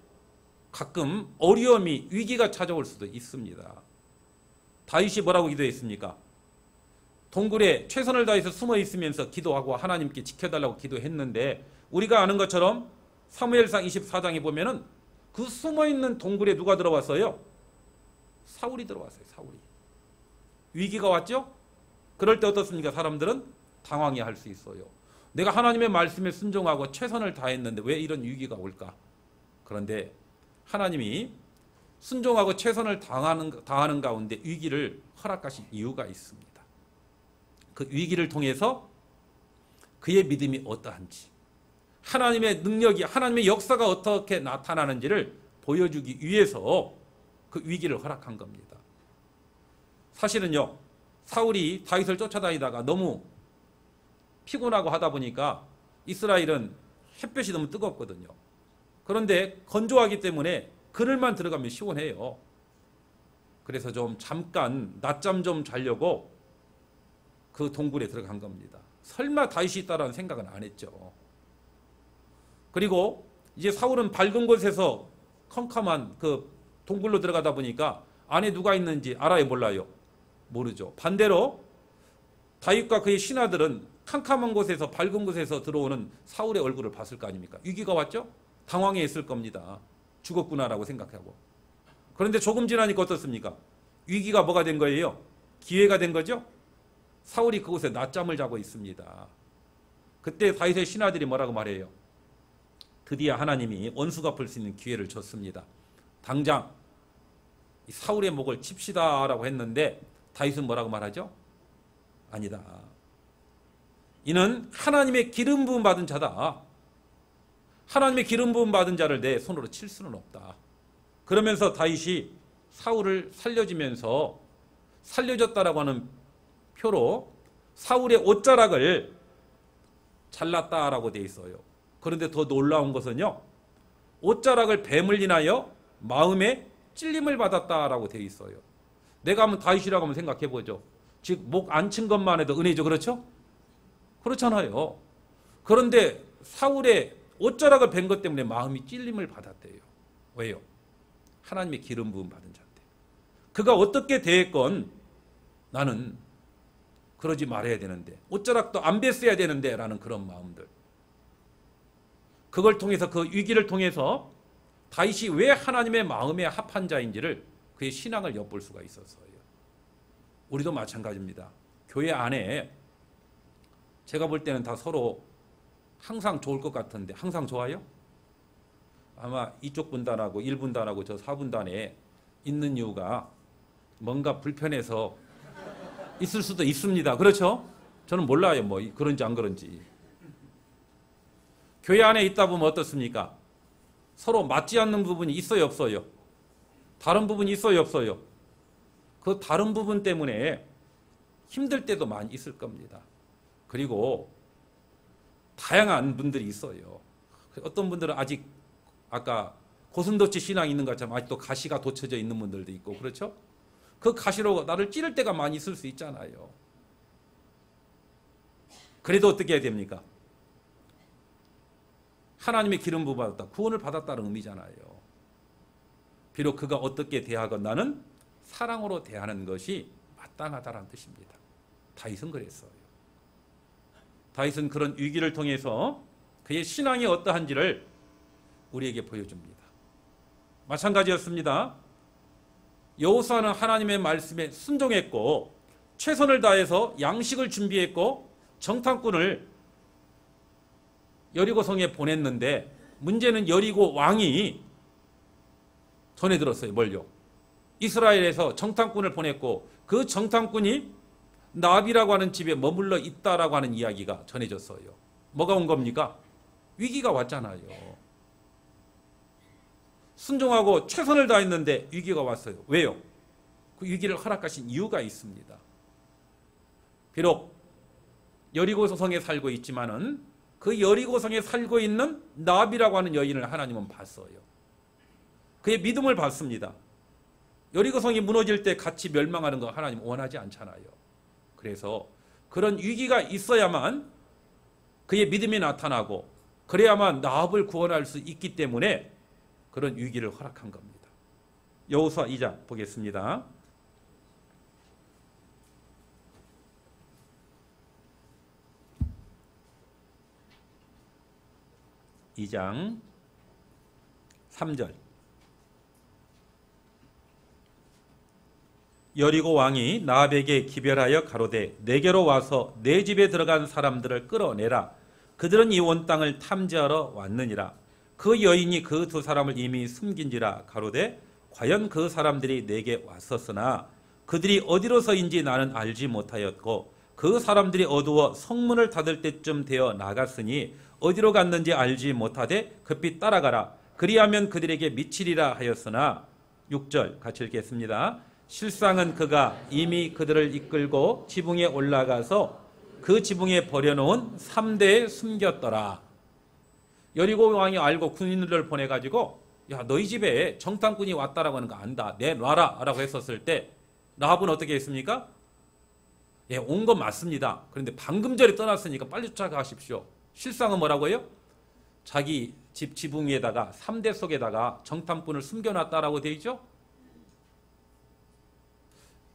가끔 어려움이, 위기가 찾아올 수도 있습니다. 다윗이 뭐라고 기도했습니까? 동굴에 최선을 다해서 숨어 있으면서 기도하고 하나님께 지켜달라고 기도했는데, 우리가 아는 것처럼 사무엘상 24장에 보면은 그 숨어 있는 동굴에 누가 들어왔어요? 사울이 들어왔어요. 사울이. 위기가 왔죠? 그럴 때 어떻습니까? 사람들은 당황해 할 수 있어요. 내가 하나님의 말씀에 순종하고 최선을 다했는데 왜 이런 위기가 올까? 그런데 하나님이 순종하고 최선을 다하는 가운데 위기를 허락하신 이유가 있습니다. 그 위기를 통해서 그의 믿음이 어떠한지, 하나님의 능력이, 하나님의 역사가 어떻게 나타나는지를 보여주기 위해서 그 위기를 허락한 겁니다. 사실은요, 사울이 다윗을 쫓아다니다가 너무 피곤하고 하다 보니까 이스라엘은 햇볕이 너무 뜨겁거든요. 그런데 건조하기 때문에 그늘만 들어가면 시원해요. 그래서 좀 잠깐 낮잠 좀 자려고 그 동굴에 들어간 겁니다. 설마 다윗이 있다라는 생각은 안 했죠. 그리고 이제 사울은 밝은 곳에서 컴컴한 그 동굴로 들어가다 보니까 안에 누가 있는지 알아요, 몰라요? 모르죠. 반대로 다윗과 그의 신하들은 캄캄한 곳에서 밝은 곳에서 들어오는 사울의 얼굴을 봤을 거 아닙니까? 위기가 왔죠? 당황해 있을 겁니다. 죽었구나라고 생각하고. 그런데 조금 지나니까 어떻습니까? 위기가 뭐가 된 거예요? 기회가 된 거죠? 사울이 그곳에 낮잠을 자고 있습니다. 그때 다윗의 신하들이 뭐라고 말해요? 드디어 하나님이 원수 갚을 수 있는 기회를 줬습니다. 당장 사울의 목을 칩시다라고 했는데 다윗은 뭐라고 말하죠? 아니다. 이는 하나님의 기름 부음 받은 자다. 하나님의 기름 부음 받은 자를 내 손으로 칠 수는 없다. 그러면서 다윗이 사울을 살려주면서 살려줬다라고 하는 표로 사울의 옷자락을 잘랐다라고 되어 있어요. 그런데 더 놀라운 것은요, 옷자락을 뱀을 인하여 마음에 찔림을 받았다라고 되어 있어요. 내가 한번 다윗이라고 한번 생각해 보죠. 즉 목 안 친 것만 해도 은혜죠. 그렇죠? 그렇잖아요. 그런데 사울의 옷자락을 벤 것 때문에 마음이 찔림을 받았대요. 왜요? 하나님의 기름 부음 받은 자인데. 그가 어떻게 대했건 나는 그러지 말아야 되는데, 옷자락도 안 뺐어야 되는데 라는 그런 마음들. 그걸 통해서, 그 위기를 통해서 다윗이 왜 하나님의 마음에 합한 자인지를, 그의 신앙을 엿볼 수가 있었어요. 우리도 마찬가지입니다. 교회 안에 제가 볼 때는 다 서로 항상 좋을 것 같은데 항상 좋아요? 아마 이쪽 분단하고 1분단하고 저 4분단에 있는 이유가 뭔가 불편해서 있을 수도 있습니다. 그렇죠? 저는 몰라요. 뭐 그런지 안 그런지. 교회 안에 있다 보면 어떻습니까? 서로 맞지 않는 부분이 있어요, 없어요? 다른 부분이 있어요, 없어요? 그 다른 부분 때문에 힘들 때도 많이 있을 겁니다. 그리고 다양한 분들이 있어요. 어떤 분들은 아직 아까 고슴도치 신앙이 있는 것처럼 아직도 가시가 돋쳐져 있는 분들도 있고, 그렇죠? 그 가시로 나를 찌를 때가 많이 있을 수 있잖아요. 그래도 어떻게 해야 됩니까? 하나님의 기름 부음 받았다, 구원을 받았다는 의미잖아요. 비록 그가 어떻게 대하건 나는 사랑으로 대하는 것이 마땅하다는 뜻입니다. 다윗은 그랬어요. 다윗은 그런 위기를 통해서 그의 신앙이 어떠한지를 우리에게 보여줍니다. 마찬가지였습니다. 여호수아는 하나님의 말씀에 순종했고 최선을 다해서 양식을 준비했고 정탐꾼을 여리고성에 보냈는데, 문제는 여리고 왕이 전해 들었어요. 뭘요? 이스라엘에서 정탐꾼을 보냈고 그 정탐꾼이 나비라고 하는 집에 머물러 있다라고 하는 이야기가 전해졌어요. 뭐가 온 겁니까? 위기가 왔잖아요. 순종하고 최선을 다했는데 위기가 왔어요. 왜요? 그 위기를 허락하신 이유가 있습니다. 비록 여리고성에 살고 있지만은 그 여리고성에 살고 있는 나비라고 하는 여인을 하나님은 봤어요. 그의 믿음을 봤습니다. 여리고성이 무너질 때 같이 멸망하는 거 하나님 원하지 않잖아요. 그래서 그런 위기가 있어야만 그의 믿음이 나타나고 그래야만 나합을 구원할 수 있기 때문에 그런 위기를 허락한 겁니다. 여호수아 2장 보겠습니다. 2장 3절. 여리고 왕이 나합에게 기별하여 가로되 내게로 와서 내 집에 들어간 사람들을 끌어내라. 그들은 이 온 땅을 탐지하러 왔느니라. 그 여인이 그 두 사람을 이미 숨긴지라. 가로되 과연 그 사람들이 내게 왔었으나 그들이 어디로서인지 나는 알지 못하였고 그 사람들이 어두워 성문을 닫을 때쯤 되어 나갔으니 어디로 갔는지 알지 못하되 급히 따라가라. 그리하면 그들에게 미치리라 하였으나 6절 같이 읽겠습니다. 실상은 그가 이미 그들을 이끌고 지붕에 올라가서 그 지붕에 버려놓은 3대에 숨겼더라. 여리고 왕이 알고 군인들을 보내가지고 야, 너희 집에 정탐꾼이 왔다라고 하는 거 안다. 내놔라 라고 했었을 때 라합은 어떻게 했습니까? 예, 온 건 맞습니다. 그런데 방금 전에 떠났으니까 빨리 쫓아가십시오. 실상은 뭐라고요? 자기 집 지붕 위에다가 3대 속에다가 정탐꾼을 숨겨놨다라고 되어 있죠?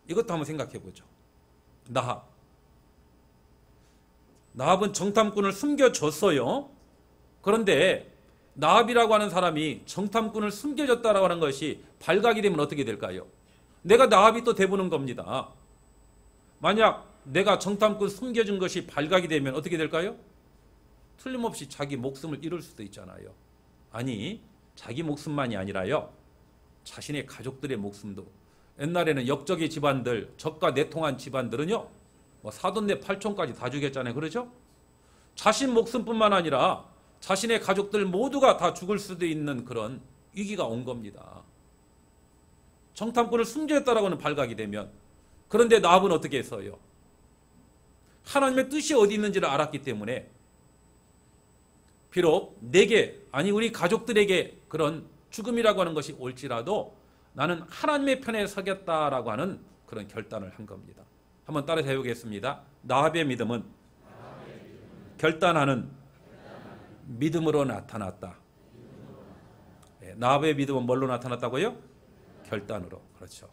이것도 한번 생각해 보죠. 나합은 정탐꾼을 숨겨줬어요. 그런데 나합이라고 하는 사람이 정탐꾼을 숨겨줬다라고 하는 것이 발각이 되면 어떻게 될까요? 내가 나합이 또 돼보는 겁니다. 만약 내가 정탐꾼 숨겨준 것이 발각이 되면 어떻게 될까요? 틀림없이 자기 목숨을 잃을 수도 있잖아요. 아니, 자기 목숨만이 아니라요. 자신의 가족들의 목숨도. 옛날에는 역적의 집안들, 적과 내통한 집안들은요. 뭐 사돈네 팔촌까지 다 죽였잖아요. 그렇죠? 자신 목숨뿐만 아니라 자신의 가족들 모두가 다 죽을 수도 있는 그런 위기가 온 겁니다. 정탐꾼을 숨겼다라고는 발각이 되면. 그런데 나합은 어떻게 했어요? 하나님의 뜻이 어디 있는지를 알았기 때문에 비록 내게 아니 우리 가족들에게 그런 죽음이라고 하는 것이 올지라도 나는 하나님의 편에 서겠다라고 하는 그런 결단을 한 겁니다. 한번 따라 해보겠습니다. 나합의 믿음은 결단하는 믿음으로 나타났다. 나합의 믿음은 뭘로 나타났다고요? 결단으로. 그렇죠.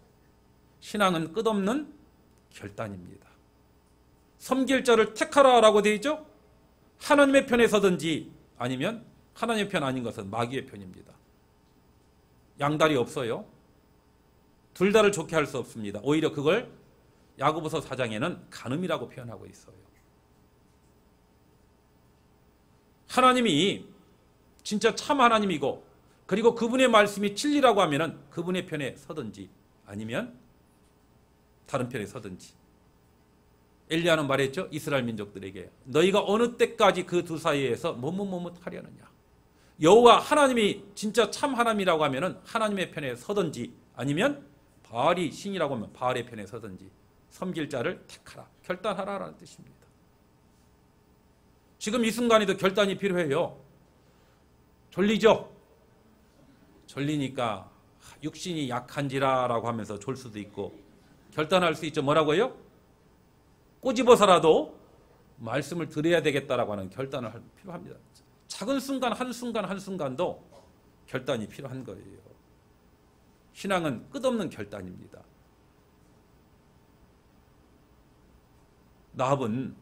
신앙은 끝없는 결단입니다. 섬길 자를 택하라라고 되어 있죠? 하나님의 편에 서든지 아니면 하나님의 편 아닌 것은 마귀의 편입니다. 양다리 없어요. 둘 다를 좋게 할 수 없습니다. 오히려 그걸 야고보서 4장에는 간음이라고 표현하고 있어요. 하나님이 진짜 참 하나님이고 그리고 그분의 말씀이 진리라고 하면은 그분의 편에 서든지 아니면 다른 편에 서든지. 엘리야는 말했죠. 이스라엘 민족들에게 너희가 어느 때까지 그 두 사이에서 머뭇머뭇하려느냐. 여호와 하나님이 진짜 참 하나님이라고 하면은 하나님의 편에 서든지 아니면 바알이 신이라고 하면 바알의 편에 서든지 섬길 자를 택하라. 결단하라라는 뜻입니다. 지금 이 순간에도 결단이 필요해요. 졸리죠? 졸리니까 육신이 약한지라라고 하면서 졸 수도 있고 결단할 수 있죠. 뭐라고요? 꼬집어서라도 말씀을 들어야 되겠다라고 하는 결단을 필요합니다. 작은 순간 한순간도 결단이 필요한 거예요. 신앙은 끝없는 결단입니다. 나합은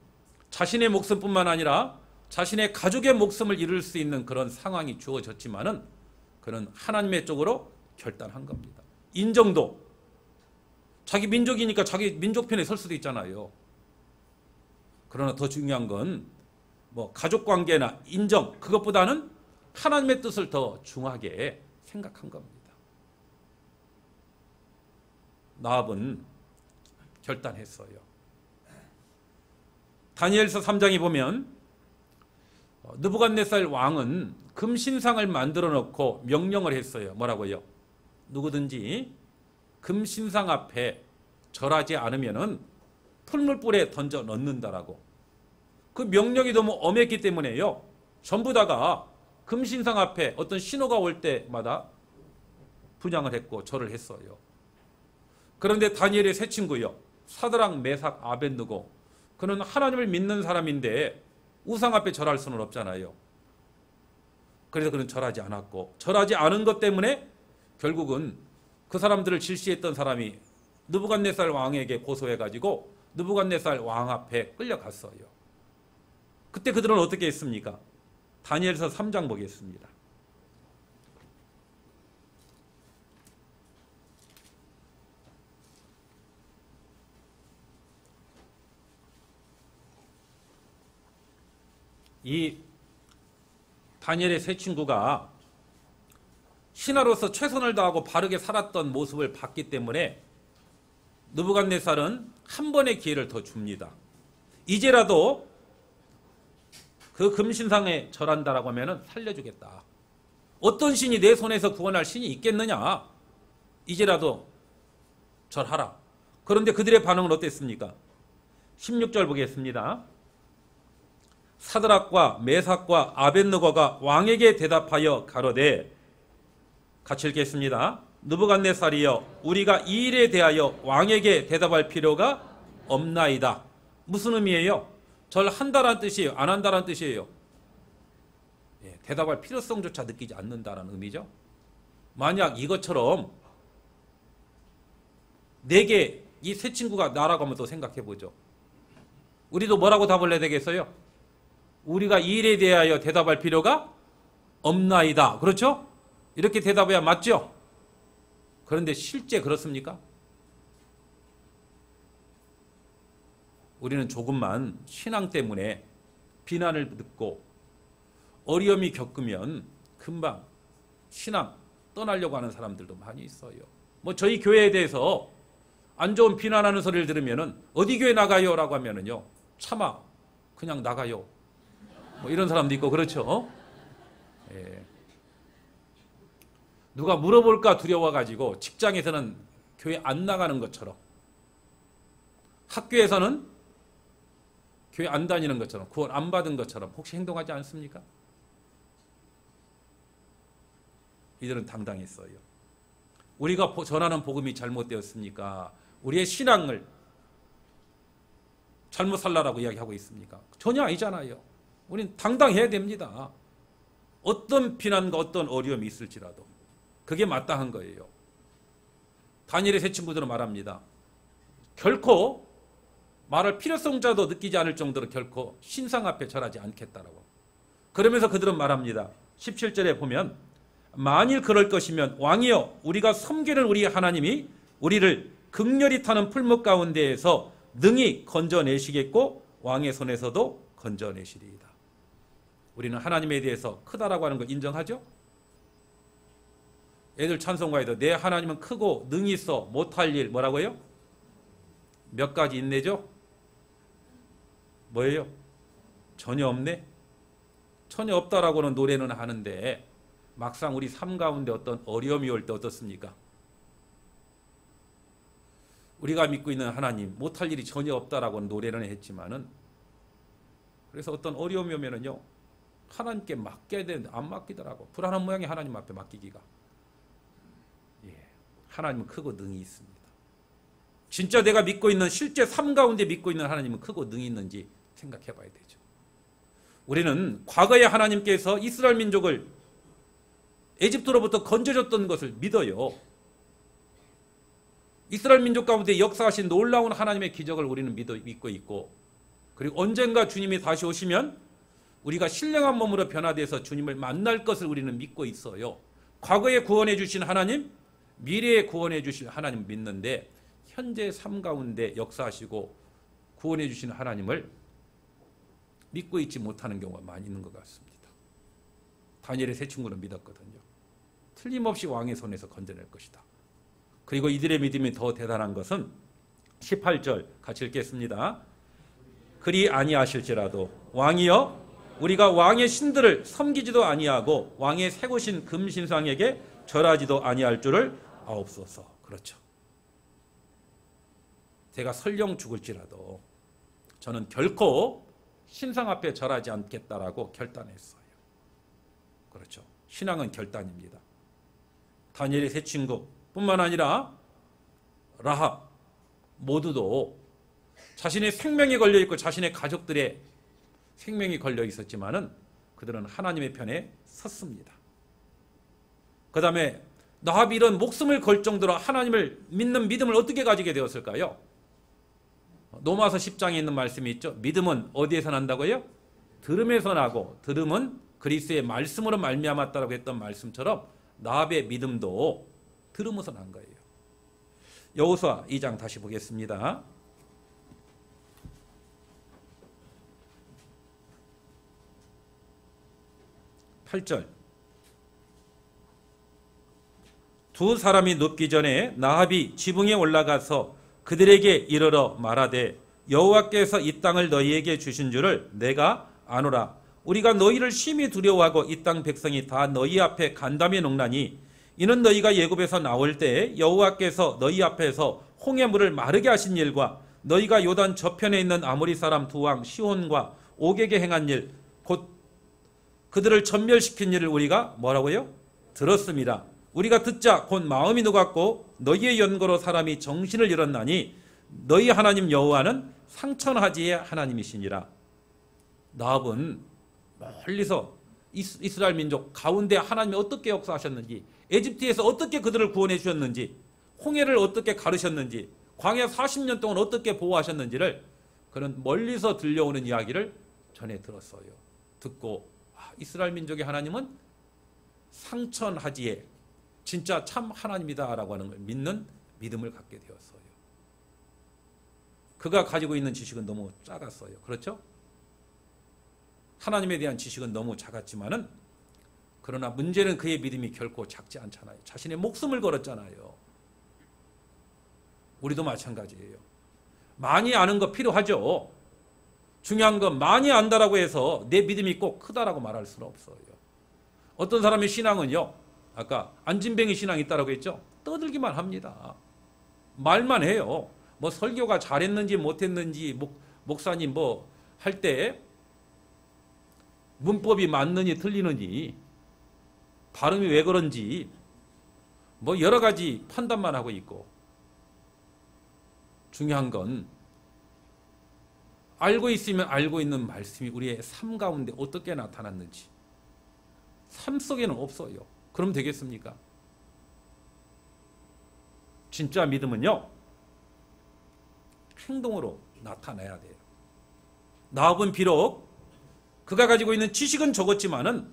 자신의 목숨뿐만 아니라 자신의 가족의 목숨을 잃을 수 있는 그런 상황이 주어졌지만은 그는 하나님의 쪽으로 결단한 겁니다. 인정도 자기 민족이니까 자기 민족 편에 설 수도 있잖아요. 그러나 더 중요한 건 뭐 가족 관계나 인정 그것보다는 하나님의 뜻을 더 중하게 생각한 겁니다. 나합은 결단했어요. 다니엘서 3장에 보면 느부갓네살 왕은 금신상을 만들어 놓고 명령을 했어요. 뭐라고요? 누구든지 금신상 앞에 절하지 않으면은 풀물불에 던져 넣는다라고. 그 명령이 너무 엄했기 때문에요. 전부 다가 금신상 앞에 어떤 신호가 올 때마다 분향을 했고 절을 했어요. 그런데 다니엘의 세 친구요. 사드락, 메삭, 아벳느고. 그는 하나님을 믿는 사람인데 우상 앞에 절할 수는 없잖아요. 그래서 그는 절하지 않았고 절하지 않은 것 때문에 결국은 그 사람들을 질시했던 사람이 느부갓네살 왕에게 고소해가지고 느부갓네살 왕 앞에 끌려갔어요. 그때 그들은 어떻게 했습니까? 다니엘서 3장 보겠습니다. 이 다니엘의 세 친구가 신하로서 최선을 다하고 바르게 살았던 모습을 봤기 때문에 느부갓네살은 한 번의 기회를 더 줍니다. 이제라도 그 금신상에 절한다라고 하면 살려주겠다. 어떤 신이 내 손에서 구원할 신이 있겠느냐. 이제라도 절하라. 그런데 그들의 반응은 어땠습니까? 16절 보겠습니다. 사드락과 메삭과 아벳느고가 왕에게 대답하여 가로되, 같이 읽겠습니다. 느부갓네살이여, 우리가 이 일에 대하여 왕에게 대답할 필요가 없나이다. 무슨 의미예요? 절 한다란 뜻이에요? 안 한다란 뜻이에요? 예, 대답할 필요성조차 느끼지 않는다는 의미죠. 만약 이것처럼 내게 이 세 친구가 나라고 하면 또 생각해보죠. 우리도 뭐라고 답을 해야 되겠어요? 우리가 이 일에 대하여 대답할 필요가 없나이다. 그렇죠? 이렇게 대답해야 맞죠? 그런데 실제 그렇습니까? 우리는 조금만 신앙 때문에 비난을 듣고 어려움이 겪으면 금방 신앙 떠나려고 하는 사람들도 많이 있어요. 뭐 저희 교회에 대해서 안 좋은 비난하는 소리를 들으면은 어디 교회 나가요? 라고 하면은요, 차마 그냥 나가요. 뭐 이런 사람도 있고 그렇죠. 예. 누가 물어볼까 두려워가지고 직장에서는 교회 안 나가는 것처럼, 학교에서는 교회 안 다니는 것처럼, 구원 안 받은 것처럼 혹시 행동하지 않습니까? 이들은 당당했어요. 우리가 전하는 복음이 잘못되었습니까? 우리의 신앙을 잘못 살라라고 이야기하고 있습니까? 전혀 아니잖아요. 우린 당당해야 됩니다. 어떤 비난과 어떤 어려움이 있을지라도 그게 마땅한 거예요. 다니엘의 세 친구들은 말합니다. 결코 말할 필요성자도 느끼지 않을 정도로 결코 신상 앞에 절하지 않겠다라고. 그러면서 그들은 말합니다. 17절에 보면, 만일 그럴 것이면 왕이여, 우리가 섬기는 우리 하나님이 우리를 극렬히 타는 풀무 가운데에서 능히 건져내시겠고 왕의 손에서도 건져내시리이다. 우리는 하나님에 대해서 크다라고 하는 걸 인정하죠? 애들 찬송가에도 내 하나님은 크고 능히 있어 못할 일 뭐라고요? 몇 가지 있네죠? 뭐예요? 전혀 없네? 전혀 없다라고는 노래는 하는데 막상 우리 삶 가운데 어떤 어려움이 올 때 어떻습니까? 우리가 믿고 있는 하나님 못할 일이 전혀 없다라고는 노래는 했지만은, 그래서 어떤 어려움이 오면은요, 하나님께 맡겨야 되는데 안 맡기더라고. 불안한 모양의 하나님 앞에 맡기기가. 예, 하나님은 크고 능히 있습니다. 진짜 내가 믿고 있는, 실제 삶 가운데 믿고 있는 하나님은 크고 능히 있는지 생각해 봐야 되죠. 우리는 과거에 하나님께서 이스라엘 민족을 에집트로부터 건져줬던 것을 믿어요. 이스라엘 민족 가운데 역사하신 놀라운 하나님의 기적을 우리는 믿고 있고, 그리고 언젠가 주님이 다시 오시면 우리가 신령한 몸으로 변화돼서 주님을 만날 것을 우리는 믿고 있어요. 과거에 구원해 주신 하나님, 미래에 구원해 주실 하나님 믿는데, 현재 삶 가운데 역사하시고 구원해 주신 하나님을 믿고 있지 못하는 경우가 많이 있는 것 같습니다. 다니엘의 세 친구는 믿었거든요. 틀림없이 왕의 손에서 건져낼 것이다. 그리고 이들의 믿음이 더 대단한 것은 18절 같이 읽겠습니다. 그리 아니하실지라도 왕이여, 우리가 왕의 신들을 섬기지도 아니하고 왕의 새고신 금신상에게 절하지도 아니할 줄을 아옵소서. 그렇죠. 제가 설령 죽을지라도 저는 결코 신상 앞에 절하지 않겠다라고 결단했어요. 그렇죠. 신앙은 결단입니다. 다니엘의 세 친구 뿐만 아니라 라합 모두도 자신의 생명이 걸려있고 자신의 가족들의 생명이 걸려 있었지만은 그들은 하나님의 편에 섰습니다. 그 다음에 라합이 이런 목숨을 걸 정도로 하나님을 믿는 믿음을 어떻게 가지게 되었을까요? 로마서 10장에 있는 말씀이 있죠. 믿음은 어디에서 난다고요? 들음에서 나고 들음은 그리스도의 말씀으로 말미암았다라고 했던 말씀처럼 라합의 믿음도 들음에서 난 거예요. 여호수아 2장 다시 보겠습니다. 8절. 두 사람이 눕기 전에 나합이 지붕에 올라가서 그들에게 이르러 말하되 여호와께서 이 땅을 너희에게 주신 줄을 내가 아노라. 우리가 너희를 심히 두려워하고 이 땅 백성이 다 너희 앞에 간담해 놓나니 이는 너희가 예굽에서 나올 때 여호와께서 너희 앞에서 홍해 물을 마르게 하신 일과 너희가 요단 저편에 있는 아모리 사람 두 왕 시혼과 옥에게 행한 일, 곧 그들을 전멸시킨 일을 우리가 뭐라고요? 들었습니다. 우리가 듣자 곧 마음이 녹았고 너희의 연고로 사람이 정신을 잃었나니 너희 하나님 여호와는 상천하지의 하나님이시니라. 나합은 멀리서 이스라엘 민족 가운데 하나님이 어떻게 역사하셨는지, 에집트에서 어떻게 그들을 구원해 주셨는지, 홍해를 어떻게 가르셨는지, 광야 40년 동안 어떻게 보호하셨는지를 그는 멀리서 들려오는 이야기를 전해 들었어요. 듣고 이스라엘 민족의 하나님은 상천하지에 진짜 참 하나님이다라고 하는 걸 믿는 믿음을 갖게 되었어요. 그가 가지고 있는 지식은 너무 작았어요. 그렇죠? 하나님에 대한 지식은 너무 작았지만은 그러나 문제는 그의 믿음이 결코 작지 않잖아요. 자신의 목숨을 걸었잖아요. 우리도 마찬가지예요. 많이 아는 거 필요하죠. 중요한 건 많이 안다라고 해서 내 믿음이 꼭 크다라고 말할 수는 없어요. 어떤 사람의 신앙은요, 아까 안진뱅이 신앙이 있다라고 했죠. 떠들기만 합니다. 말만 해요. 뭐 설교가 잘했는지 못했는지, 목사님 뭐 할 때 문법이 맞느니 틀리느니, 발음이 왜 그런지 뭐 여러 가지 판단만 하고 있고, 중요한 건 알고 있으면 알고 있는 말씀이 우리의 삶 가운데 어떻게 나타났는지, 삶 속에는 없어요. 그럼 되겠습니까? 진짜 믿음은요, 행동으로 나타나야 돼요. 나합은 비록 그가 가지고 있는 지식은 적었지만은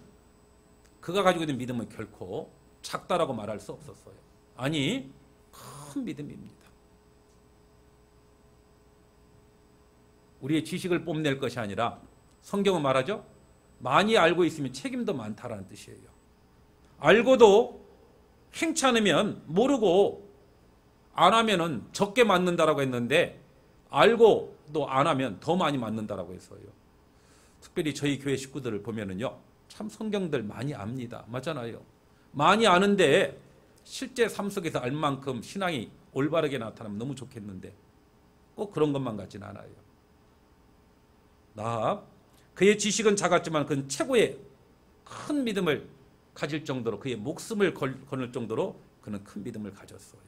그가 가지고 있는 믿음은 결코 작다라고 말할 수 없었어요. 아니, 큰 믿음입니다. 우리의 지식을 뽐낼 것이 아니라 성경은 말하죠. 많이 알고 있으면 책임도 많다라는 뜻이에요. 알고도 행치 않으면, 모르고 안 하면은 적게 맞는다라고 했는데, 알고도 안 하면 더 많이 맞는다라고 했어요. 특별히 저희 교회 식구들을 보면은요, 참 성경들 많이 압니다. 맞잖아요. 많이 아는데 실제 삶 속에서 알 만큼 신앙이 올바르게 나타나면 너무 좋겠는데 꼭 그런 것만 같진 않아요. 나합, 그의 지식은 작았지만 그는 최고의 큰 믿음을 가질 정도로, 그의 목숨을 거는 정도로 그는 큰 믿음을 가졌어요.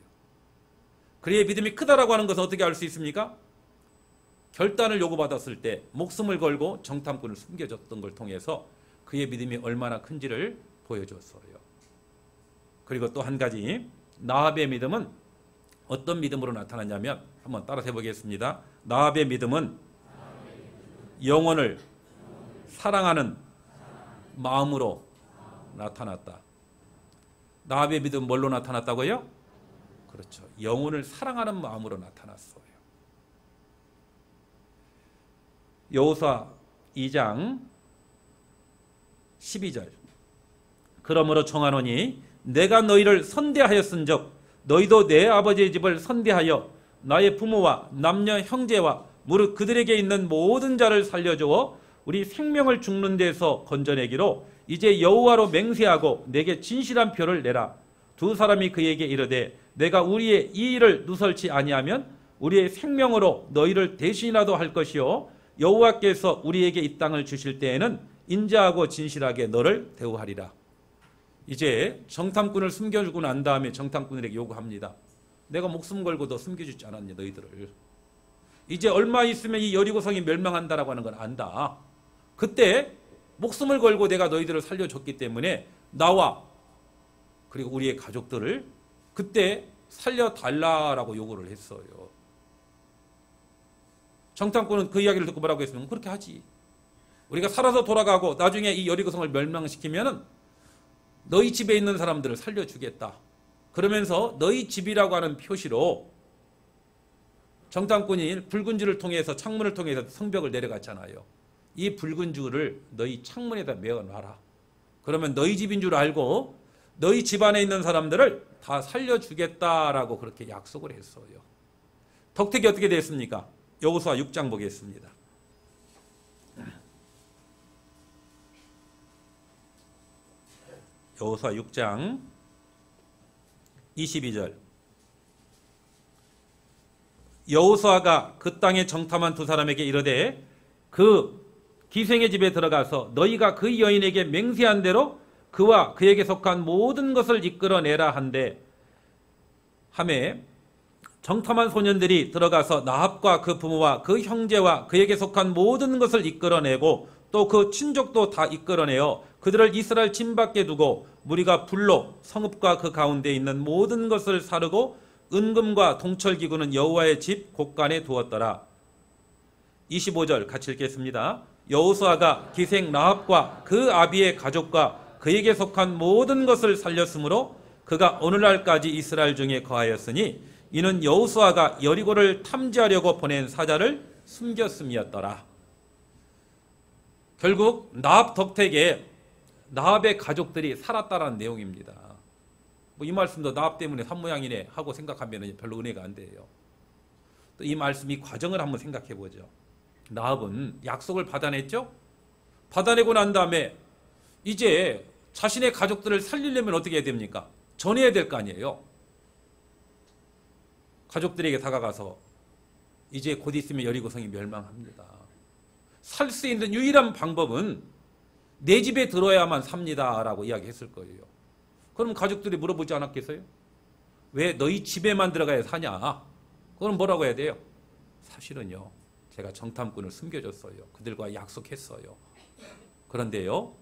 그의 믿음이 크다라고 하는 것은 어떻게 알 수 있습니까? 결단을 요구받았을 때 목숨을 걸고 정탐꾼을 숨겨줬던 걸 통해서 그의 믿음이 얼마나 큰지를 보여줬어요. 그리고 또 한 가지, 나합의 믿음은 어떤 믿음으로 나타났냐면, 한번 따라서 해보겠습니다. 나합의 믿음은 영혼을 사랑하는 마음으로 나타났다. 나합의 믿음은 뭘로 나타났다고요? 그렇죠. 영혼을 사랑하는 마음으로 나타났어요. 여호수아 2장 12절. 그러므로 청하노니 내가 너희를 선대하였은즉 너희도 내 아버지의 집을 선대하여 나의 부모와 남녀 형제와 무릇 그들에게 있는 모든 자를 살려주어 우리 생명을 죽는 데서 건져내기로 이제 여호와로 맹세하고 내게 진실한 표를 내라. 두 사람이 그에게 이르되 내가 우리의 이 일을 누설치 아니하면 우리의 생명으로 너희를 대신이라도 할 것이요 여호와께서 우리에게 이 땅을 주실 때에는 인자하고 진실하게 너를 대우하리라. 이제 정탐꾼을 숨겨주고 난 다음에 정탐꾼에게 요구합니다. 내가 목숨 걸고 너 숨겨주지 않았냐 너희들을. 이제 얼마 있으면 이 여리고성이 멸망한다라고 하는 걸 안다. 그때 목숨을 걸고 내가 너희들을 살려줬기 때문에 나와 그리고 우리의 가족들을 그때 살려달라라고 요구를 했어요. 정탐꾼은 그 이야기를 듣고 뭐라고 했으면 그렇게 하지. 우리가 살아서 돌아가고 나중에 이 여리고성을 멸망시키면은 너희 집에 있는 사람들을 살려주겠다. 그러면서 너희 집이라고 하는 표시로 정탐꾼이 붉은 줄을 통해서 창문을 통해서 성벽을 내려갔잖아요. 이 붉은 줄을 너희 창문에다 메어놔라. 그러면 너희 집인 줄 알고 너희 집안에 있는 사람들을 다 살려주겠다라고 그렇게 약속을 했어요. 덕택이 어떻게 됐습니까? 여호수아 6장 보겠습니다. 여호수아 6장 22절. 여호수아가 그 땅에 정탐한 두 사람에게 이르되 그 기생의 집에 들어가서 너희가 그 여인에게 맹세한 대로 그와 그에게 속한 모든 것을 이끌어내라 한데 하매 정탐한 소년들이 들어가서 나합과 그 부모와 그 형제와 그에게 속한 모든 것을 이끌어내고 또 그 친족도 다 이끌어내어 그들을 이스라엘 진 밖에 두고 무리가 불로 성읍과 그 가운데 있는 모든 것을 사르고 은금과 동철기구는 여호와의 집 곳간에 두었더라. 25절 같이 읽겠습니다. 여호수아가 기생 라합과 그 아비의 가족과 그에게 속한 모든 것을 살렸으므로 그가 오늘날까지 이스라엘 중에 거하였으니 이는 여호수아가 여리고를 탐지하려고 보낸 사자를 숨겼음이었더라. 결국 나합 덕택에 나합의 가족들이 살았다라는 내용입니다. 뭐 이 말씀도 나합 때문에 산모양이네 하고 생각하면 별로 은혜가 안 돼요. 또 이 말씀, 이 과정을 한번 생각해 보죠. 나합은 약속을 받아냈죠? 받아내고 난 다음에 이제 자신의 가족들을 살리려면 어떻게 해야 됩니까? 전해야 될 거 아니에요. 가족들에게 다가가서 이제 곧 있으면 여리고성이 멸망합니다. 살 수 있는 유일한 방법은 내 집에 들어야만 삽니다 라고 이야기했을 거예요. 그럼 가족들이 물어보지 않았겠어요? 왜 너희 집에만 들어가야 사냐? 그럼 뭐라고 해야 돼요? 사실은요, 제가 정탐꾼을 숨겨줬어요. 그들과 약속했어요. 그런데요,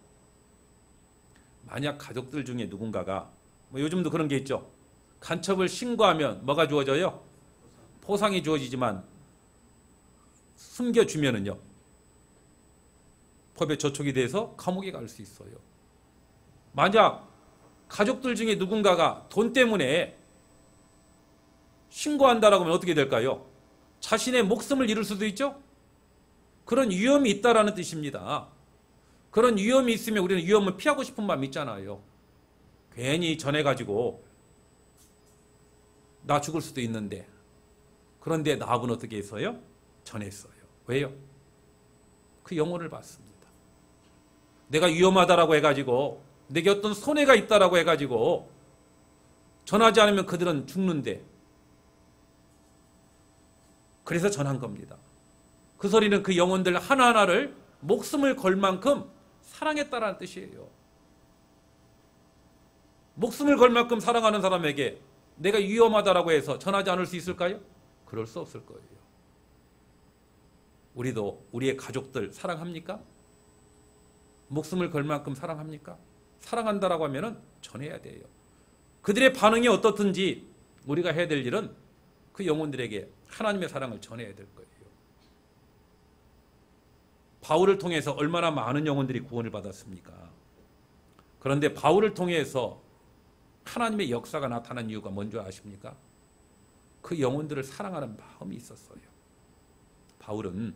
만약 가족들 중에 누군가가, 뭐 요즘도 그런 게 있죠. 간첩을 신고하면 뭐가 주어져요? 포상이 주어지지만 숨겨주면은요, 법에 저촉이 돼서 감옥에 갈 수 있어요. 만약 가족들 중에 누군가가 돈 때문에 신고한다라고 하면 어떻게 될까요? 자신의 목숨을 잃을 수도 있죠? 그런 위험이 있다라는 뜻입니다. 그런 위험이 있으면 우리는 위험을 피하고 싶은 마음이 있잖아요. 괜히 전해가지고 나 죽을 수도 있는데, 그런데 나합은 어떻게 했어요? 전했어요. 왜요? 그 영혼을 받습니다. 내가 위험하다라고 해가지고, 내게 어떤 손해가 있다라고 해가지고 전하지 않으면 그들은 죽는데, 그래서 전한 겁니다. 그 소리는 그 영혼들 하나하나를 목숨을 걸 만큼 사랑했다라는 뜻이에요. 목숨을 걸 만큼 사랑하는 사람에게 내가 위험하다라고 해서 전하지 않을 수 있을까요? 그럴 수 없을 거예요. 우리도 우리의 가족들 사랑합니까? 목숨을 걸 만큼 사랑합니까? 사랑한다라고 하면은 전해야 돼요. 그들의 반응이 어떻든지 우리가 해야 될 일은 그 영혼들에게 하나님의 사랑을 전해야 될 거예요. 바울을 통해서 얼마나 많은 영혼들이 구원을 받았습니까? 그런데 바울을 통해서 하나님의 역사가 나타난 이유가 뭔지 아십니까? 그 영혼들을 사랑하는 마음이 있었어요. 바울은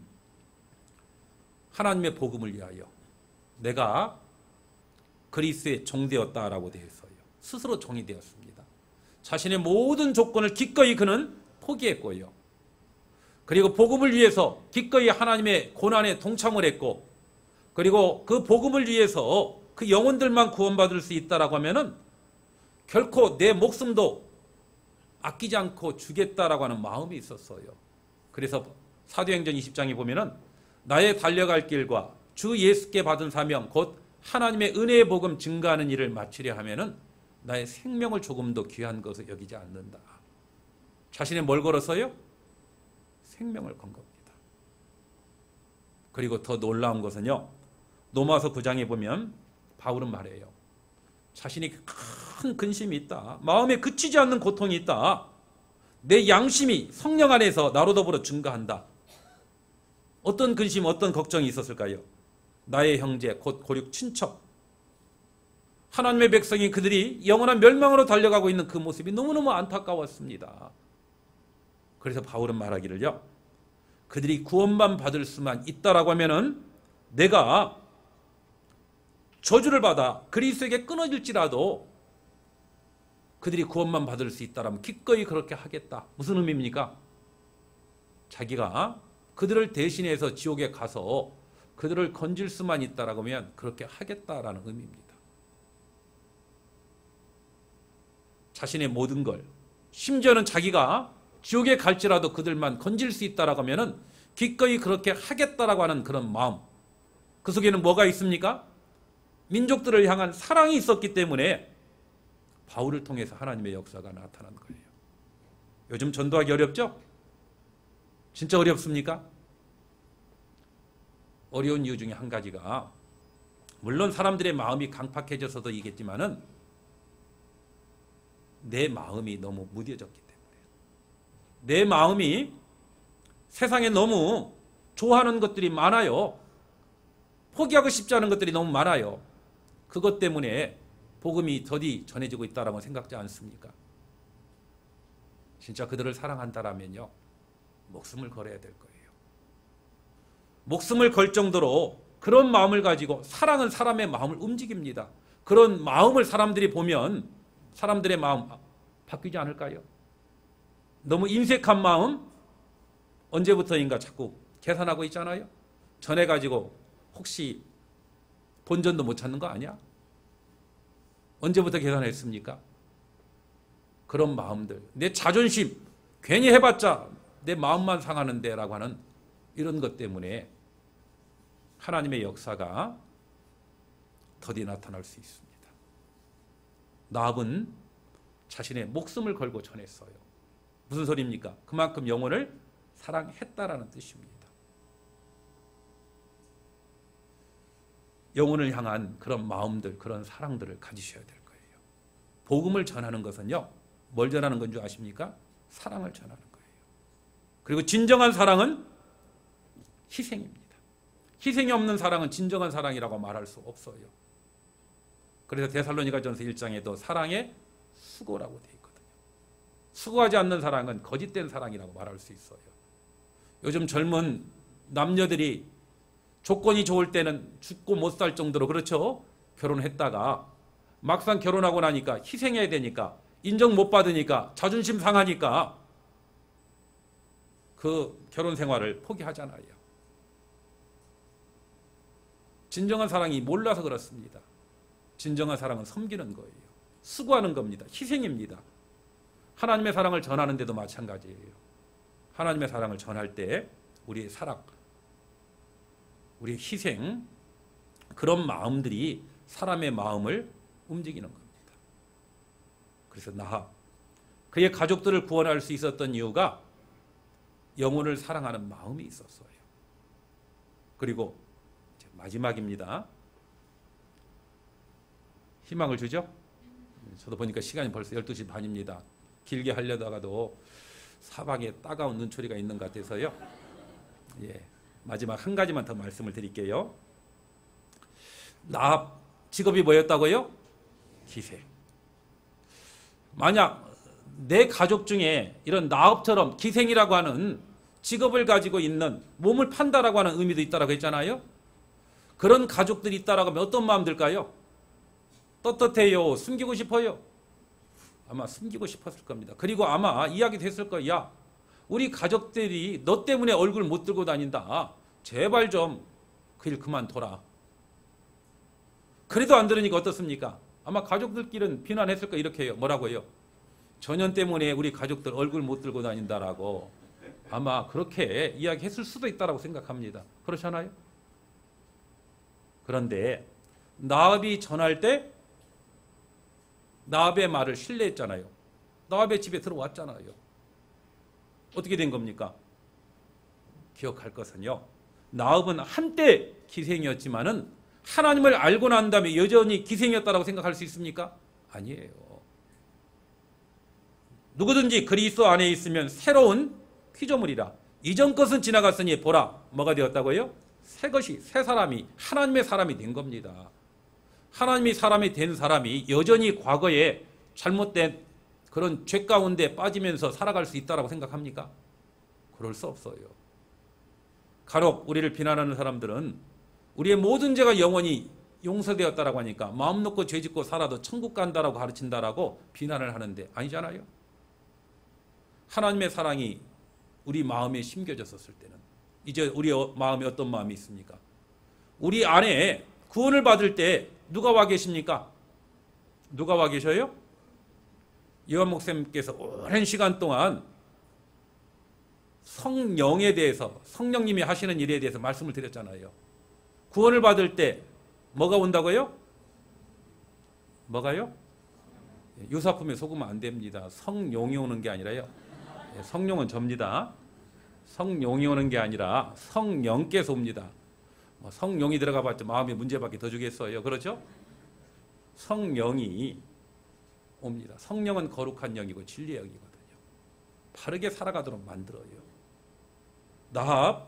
하나님의 복음을 위하여 내가 그리스의 종되었다라고 되었어요. 스스로 종이 되었습니다. 자신의 모든 조건을 기꺼이 그는 포기했고요. 그리고 복음을 위해서 기꺼이 하나님의 고난에 동참을 했고, 그리고 그 복음을 위해서 그 영혼들만 구원받을 수 있다라고 하면은 결코 내 목숨도 아끼지 않고 주겠다라고 하는 마음이 있었어요. 그래서 사도행전 20장에 보면은 나의 달려갈 길과 주 예수께 받은 사명 곧 하나님의 은혜의 복음 증가하는 일을 마치려 하면은 나의 생명을 조금도 귀한 것을 여기지 않는다. 자신의 뭘 걸었어요? 생명을 건 겁니다. 그리고 더 놀라운 것은요, 로마서 9장에 보면 바울은 말해요. 자신이 큰 근심이 있다. 마음에 그치지 않는 고통이 있다. 내 양심이 성령 안에서 나로 더불어 증가한다. 어떤 근심, 어떤 걱정이 있었을까요? 나의 형제, 곧 고륙 친척, 하나님의 백성이 그들이 영원한 멸망으로 달려가고 있는 그 모습이 너무너무 안타까웠습니다. 그래서 바울은 말하기를요, 그들이 구원만 받을 수만 있다라고 하면은 내가 저주를 받아 그리스도에게 끊어질지라도 그들이 구원만 받을 수 있다라면 기꺼이 그렇게 하겠다. 무슨 의미입니까? 자기가 그들을 대신해서 지옥에 가서 그들을 건질 수만 있다라고 하면 그렇게 하겠다라는 의미입니다. 자신의 모든 걸, 심지어는 자기가 지옥에 갈지라도 그들만 건질 수 있다라고 하면은 기꺼이 그렇게 하겠다라고 하는 그런 마음, 그 속에는 뭐가 있습니까? 민족들을 향한 사랑이 있었기 때문에 바울을 통해서 하나님의 역사가 나타난 거예요. 요즘 전도하기 어렵죠? 진짜 어렵습니까? 어려운 이유 중에 한 가지가, 물론 사람들의 마음이 강팍해져서도 이겠지만은 내 마음이 너무 무뎌졌기 때문에, 내 마음이 세상에 너무 좋아하는 것들이 많아요. 포기하고 싶지 않은 것들이 너무 많아요. 그것 때문에 복음이 더디 전해지고 있다라고 생각지 않습니까? 진짜 그들을 사랑한다라면요, 목숨을 걸어야 될 거예요. 목숨을 걸 정도로 그런 마음을 가지고, 사랑은 사람의 마음을 움직입니다. 그런 마음을 사람들이 보면 사람들의 마음 바뀌지 않을까요? 너무 인색한 마음, 언제부터인가 자꾸 계산하고 있잖아요. 전해가지고 혹시 본전도 못 찾는 거 아니야? 언제부터 계산했습니까? 그런 마음들, 내 자존심, 괜히 해봤자 내 마음만 상하는데 라고 하는 이런 것 때문에 하나님의 역사가 더디 나타날 수 있습니다. 나합은 자신의 목숨을 걸고 전했어요. 무슨 소리입니까? 그만큼 영혼을 사랑했다라는 뜻입니다. 영혼을 향한 그런 마음들, 그런 사랑들을 가지셔야 될 거예요. 복음을 전하는 것은요, 뭘 전하는 건 줄 아십니까? 사랑을 전하는 거예요. 그리고 진정한 사랑은 희생입니다. 희생이 없는 사랑은 진정한 사랑이라고 말할 수 없어요. 그래서 데살로니가전서 1장에도 사랑의 수고라고 되어 있거든요. 수고하지 않는 사랑은 거짓된 사랑이라고 말할 수 있어요. 요즘 젊은 남녀들이 조건이 좋을 때는 죽고 못 살 정도로, 그렇죠? 결혼했다가 막상 결혼하고 나니까 희생해야 되니까, 인정 못 받으니까, 자존심 상하니까 그 결혼 생활을 포기하잖아요. 진정한 사랑이 몰라서 그렇습니다. 진정한 사랑은 섬기는 거예요. 수고하는 겁니다. 희생입니다. 하나님의 사랑을 전하는 데도 마찬가지예요. 하나님의 사랑을 전할 때 우리의 사랑, 우리의 희생, 그런 마음들이 사람의 마음을 움직이는 겁니다. 그래서 나합, 그의 가족들을 구원할 수 있었던 이유가 영혼을 사랑하는 마음이 있었어요. 그리고 이제 마지막입니다. 희망을 주죠? 저도 보니까 시간이 벌써 12시 반입니다. 길게 하려다가도 사방에 따가운 눈초리가 있는 것 같아서요. 예, 마지막 한 가지만 더 말씀을 드릴게요. 나합 직업이 뭐였다고요? 기생. 만약 내 가족 중에 이런 나합처럼 기생이라고 하는 직업을 가지고 있는, 몸을 판다라고 하는 의미도 있다라고 했잖아요. 그런 가족들이 있다라고 하면 어떤 마음 들까요? 떳떳해요? 숨기고 싶어요? 아마 숨기고 싶었을 겁니다. 그리고 아마 이야기도 했을 거야. 우리 가족들이 너 때문에 얼굴 못 들고 다닌다. 제발 좀 그 일 그만둬라. 그래도 안 들으니까 어떻습니까? 아마 가족들끼리는 비난했을 거, 이렇게 해요. 뭐라고 해요? 전현 때문에 우리 가족들 얼굴 못 들고 다닌다라고 아마 그렇게 이야기했을 수도 있다라고 생각합니다. 그렇잖아요? 그런데 나합이 전할 때 나합의 말을 신뢰했잖아요. 나합의 집에 들어왔잖아요. 어떻게 된 겁니까? 기억할 것은요, 나합은 한때 기생이었지만은 하나님을 알고 난 다음에 여전히 기생이었다라고 생각할 수 있습니까? 아니에요. 누구든지 그리스도 안에 있으면 새로운 피조물이라. 이전 것은 지나갔으니 보라, 뭐가 되었다고요? 새 것이, 새 사람이, 하나님의 사람이 된 겁니다. 하나님이 사람이 된 사람이 여전히 과거에 잘못된 그런 죄 가운데 빠지면서 살아갈 수 있다고 생각합니까? 그럴 수 없어요. 간혹 우리를 비난하는 사람들은 우리의 모든 죄가 영원히 용서되었다라고 하니까 마음 놓고 죄 짓고 살아도 천국 간다라고 가르친다라고 비난을 하는데, 아니잖아요. 하나님의 사랑이 우리 마음에 심겨졌었을 때는 이제 우리 마음에 어떤 마음이 있습니까? 우리 안에 구원을 받을 때 누가 와 계십니까? 누가 와 계셔요? 요한 목사님께서 오랜 시간 동안 성령에 대해서, 성령님이 하시는 일에 대해서 말씀을 드렸잖아요. 구원을 받을 때 뭐가 온다고요? 뭐가요? 유사품에 속으면 안 됩니다. 성령이 오는 게 아니라요. 성령은 접니다. 성령이 오는 게 아니라 성령께서 옵니다. 성령이 들어가 봤자 마음에 문제밖에 더 주겠어요. 그렇죠? 성령이 옵니다. 성령은 거룩한 영이고 진리의 영이거든요. 바르게 살아가도록 만들어요. 나합,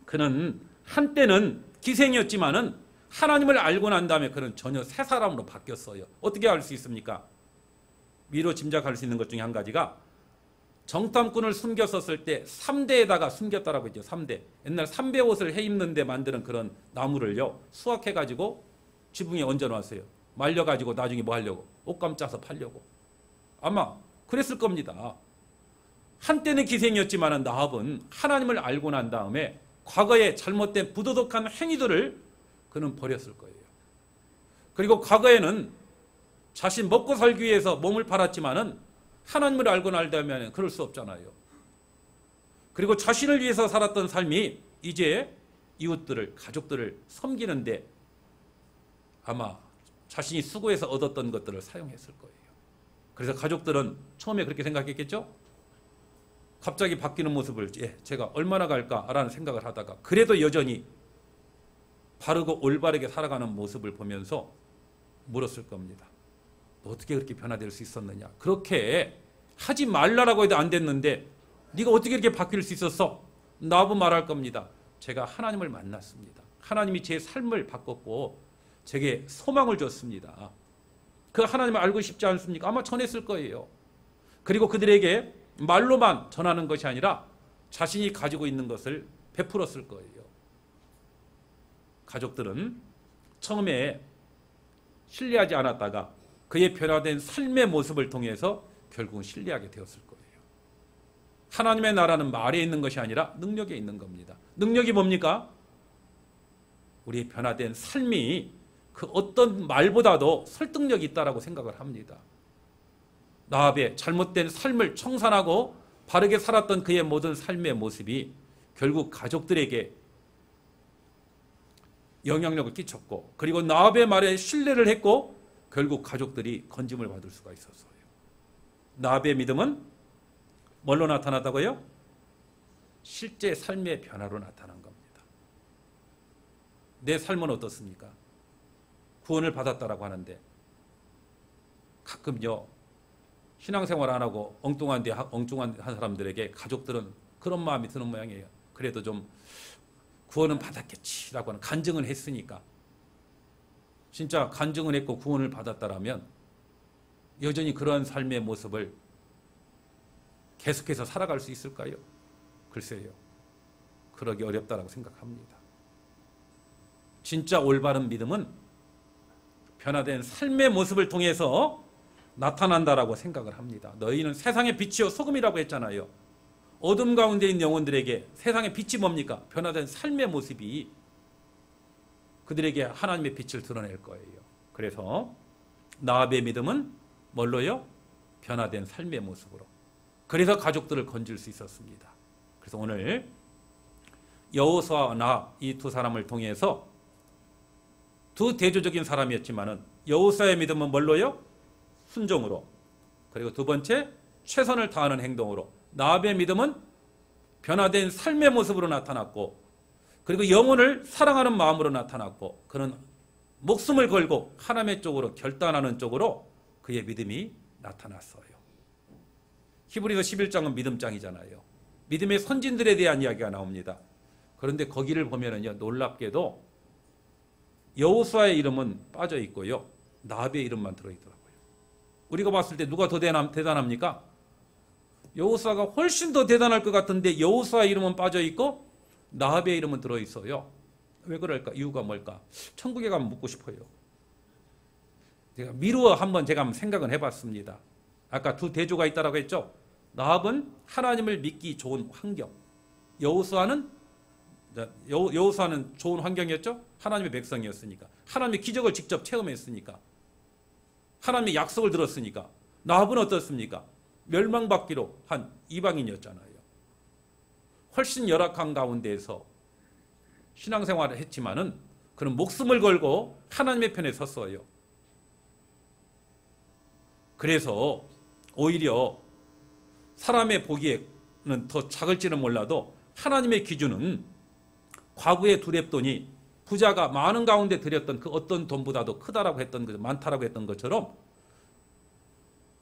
그는 한때는 기생이었지만은 하나님을 알고 난 다음에 그는 전혀 새 사람으로 바뀌었어요. 어떻게 알 수 있습니까? 미로 짐작할 수 있는 것 중에 한 가지가 정탐꾼을 숨겼었을 때 3대에다가 숨겼다라고 했죠. 3대. 옛날 3배 옷을 해 입는 데 만드는 그런 나무를요. 수확해가지고 지붕에 얹어놨어요. 말려가지고 나중에 뭐 하려고? 옷감 짜서 팔려고. 아마 그랬을 겁니다. 한때는 기생이었지만 나합은 하나님을 알고 난 다음에 과거에 잘못된 부도덕한 행위들을 그는 버렸을 거예요. 그리고 과거에는 자신 먹고 살기 위해서 몸을 팔았지만은 하나님을 알고 난 다음에 그럴 수 없잖아요. 그리고 자신을 위해서 살았던 삶이 이제 이웃들을, 가족들을 섬기는데 아마 자신이 수고해서 얻었던 것들을 사용했을 거예요. 그래서 가족들은 처음에 그렇게 생각했겠죠? 갑자기 바뀌는 모습을 제가 얼마나 갈까라는 생각을 하다가 그래도 여전히 바르고 올바르게 살아가는 모습을 보면서 물었을 겁니다. 너 어떻게 그렇게 변화될 수 있었느냐? 그렇게 하지 말라라고 해도 안 됐는데 네가 어떻게 이렇게 바뀔 수 있었어? 나하고 말할 겁니다. 제가 하나님을 만났습니다. 하나님이 제 삶을 바꿨고 제게 소망을 줬습니다. 그 하나님을 알고 싶지 않습니까? 아마 전했을 거예요. 그리고 그들에게 말로만 전하는 것이 아니라 자신이 가지고 있는 것을 베풀었을 거예요. 가족들은 처음에 신뢰하지 않았다가 그의 변화된 삶의 모습을 통해서 결국은 신뢰하게 되었을 거예요. 하나님의 나라는 말에 있는 것이 아니라 능력에 있는 겁니다. 능력이 뭡니까? 우리의 변화된 삶이 그 어떤 말보다도 설득력이 있다라고 생각을 합니다. 나합의 잘못된 삶을 청산하고 바르게 살았던 그의 모든 삶의 모습이 결국 가족들에게 영향력을 끼쳤고 그리고 나합의 말에 신뢰를 했고 결국 가족들이 건짐을 받을 수가 있었어요. 나합의 믿음은 뭘로 나타났다고요? 실제 삶의 변화로 나타난 겁니다. 내 삶은 어떻습니까? 구원을 받았다라고 하는데 가끔요 신앙생활 안 하고 엉뚱한 사람들에게 가족들은 그런 마음이 드는 모양이에요. 그래도 좀 구원은 받았겠지라고 하는 간증은 했으니까. 진짜 간증을 했고 구원을 받았다라면 여전히 그러한 삶의 모습을 계속해서 살아갈 수 있을까요? 글쎄요. 그러기 어렵다라고 생각합니다. 진짜 올바른 믿음은 변화된 삶의 모습을 통해서 나타난다라고 생각을 합니다. 너희는 세상의 빛이요 소금이라고 했잖아요. 어둠 가운데 있는 영혼들에게 세상의 빛이 뭡니까? 변화된 삶의 모습이 그들에게 하나님의 빛을 드러낼 거예요. 그래서 나합의 믿음은 뭘로요? 변화된 삶의 모습으로. 그래서 가족들을 건질 수 있었습니다. 그래서 오늘 여호수아와 나합 이 두 사람을 통해서 두 대조적인 사람이었지만은 여호수아의 믿음은 뭘로요? 순종으로. 그리고 두 번째 최선을 다하는 행동으로. 나합의 믿음은 변화된 삶의 모습으로 나타났고 그리고 영혼을 사랑하는 마음으로 나타났고 그는 목숨을 걸고 하나님의 쪽으로 결단하는 쪽으로 그의 믿음이 나타났어요. 히브리서 11장은 믿음장이잖아요. 믿음의 선진들에 대한 이야기가 나옵니다. 그런데 거기를 보면은요 놀랍게도 여호수아의 이름은 빠져 있고요 나합의 이름만 들어있더라고요. 우리가 봤을 때 누가 더 대단합니까? 여호수아가 훨씬 더 대단할 것 같은데 여호수아의 이름은 빠져 있고 나합의 이름은 들어 있어요. 왜 그럴까? 이유가 뭘까? 천국에 가면 묻고 싶어요. 제가 미루어 한번 생각은 해봤습니다. 아까 두 대조가 있다라고 했죠. 나합은 하나님을 믿기 좋은 환경. 여호수아는 좋은 환경이었죠. 하나님의 백성이었으니까. 하나님의 기적을 직접 체험했으니까. 하나님의 약속을 들었으니까. 나합은 어떻습니까? 멸망받기로 한 이방인이었잖아요. 훨씬 열악한 가운데에서 신앙생활을 했지만은 그는 목숨을 걸고 하나님의 편에 섰어요. 그래서 오히려 사람의 보기에는 더 작을지는 몰라도 하나님의 기준은 과거의 두렙돈이 부자가 많은 가운데 드렸던 그 어떤 돈보다도 크다라고 했던 것, 많다라고 했던 것처럼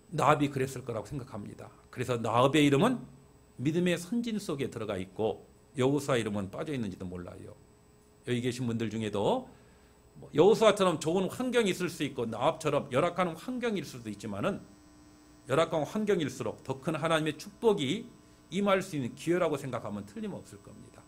나압이 그랬을 거라고 생각합니다. 그래서 나압의 이름은 믿음의 선진 속에 들어가 있고 여호수아 이름은 빠져 있는지도 몰라요. 여기 계신 분들 중에도 여호수아처럼 좋은 환경이 있을 수 있고 나압처럼 열악한 환경일 수도 있지만은 열악한 환경일수록 더 큰 하나님의 축복이 임할 수 있는 기회라고 생각하면 틀림없을 겁니다.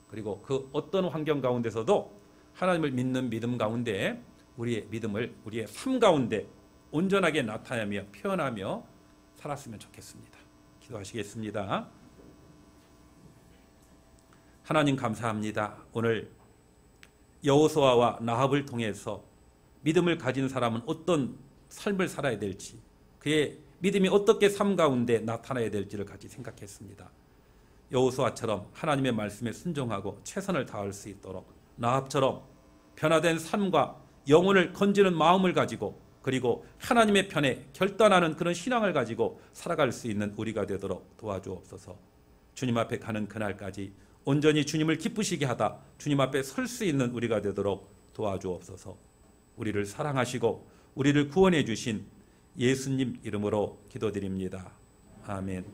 그리고 그 어떤 환경 가운데서도 하나님을 믿는 믿음 가운데 우리의 믿음을 우리의 삶 가운데 온전하게 나타내며 표현하며 살았으면 좋겠습니다. 기도하시겠습니다. 하나님 감사합니다. 오늘 여호수아와 나압을 통해서 믿음을 가진 사람은 어떤 삶을 살아야 될지, 그의 믿음이 어떻게 삶 가운데 나타나야 될지를 같이 생각했습니다. 여호수아처럼 하나님의 말씀에 순종하고 최선을 다할 수 있도록 나압처럼 변화된 삶과 영혼을 건지는 마음을 가지고 그리고 하나님의 편에 결단하는 그런 신앙을 가지고 살아갈 수 있는 우리가 되도록 도와주옵소서. 주님 앞에 가는 그날까지 온전히 주님을 기쁘시게 하다 주님 앞에 설 수 있는 우리가 되도록 도와주옵소서. 우리를 사랑하시고 우리를 구원해 주신 예수님 이름으로 기도드립니다. 아멘.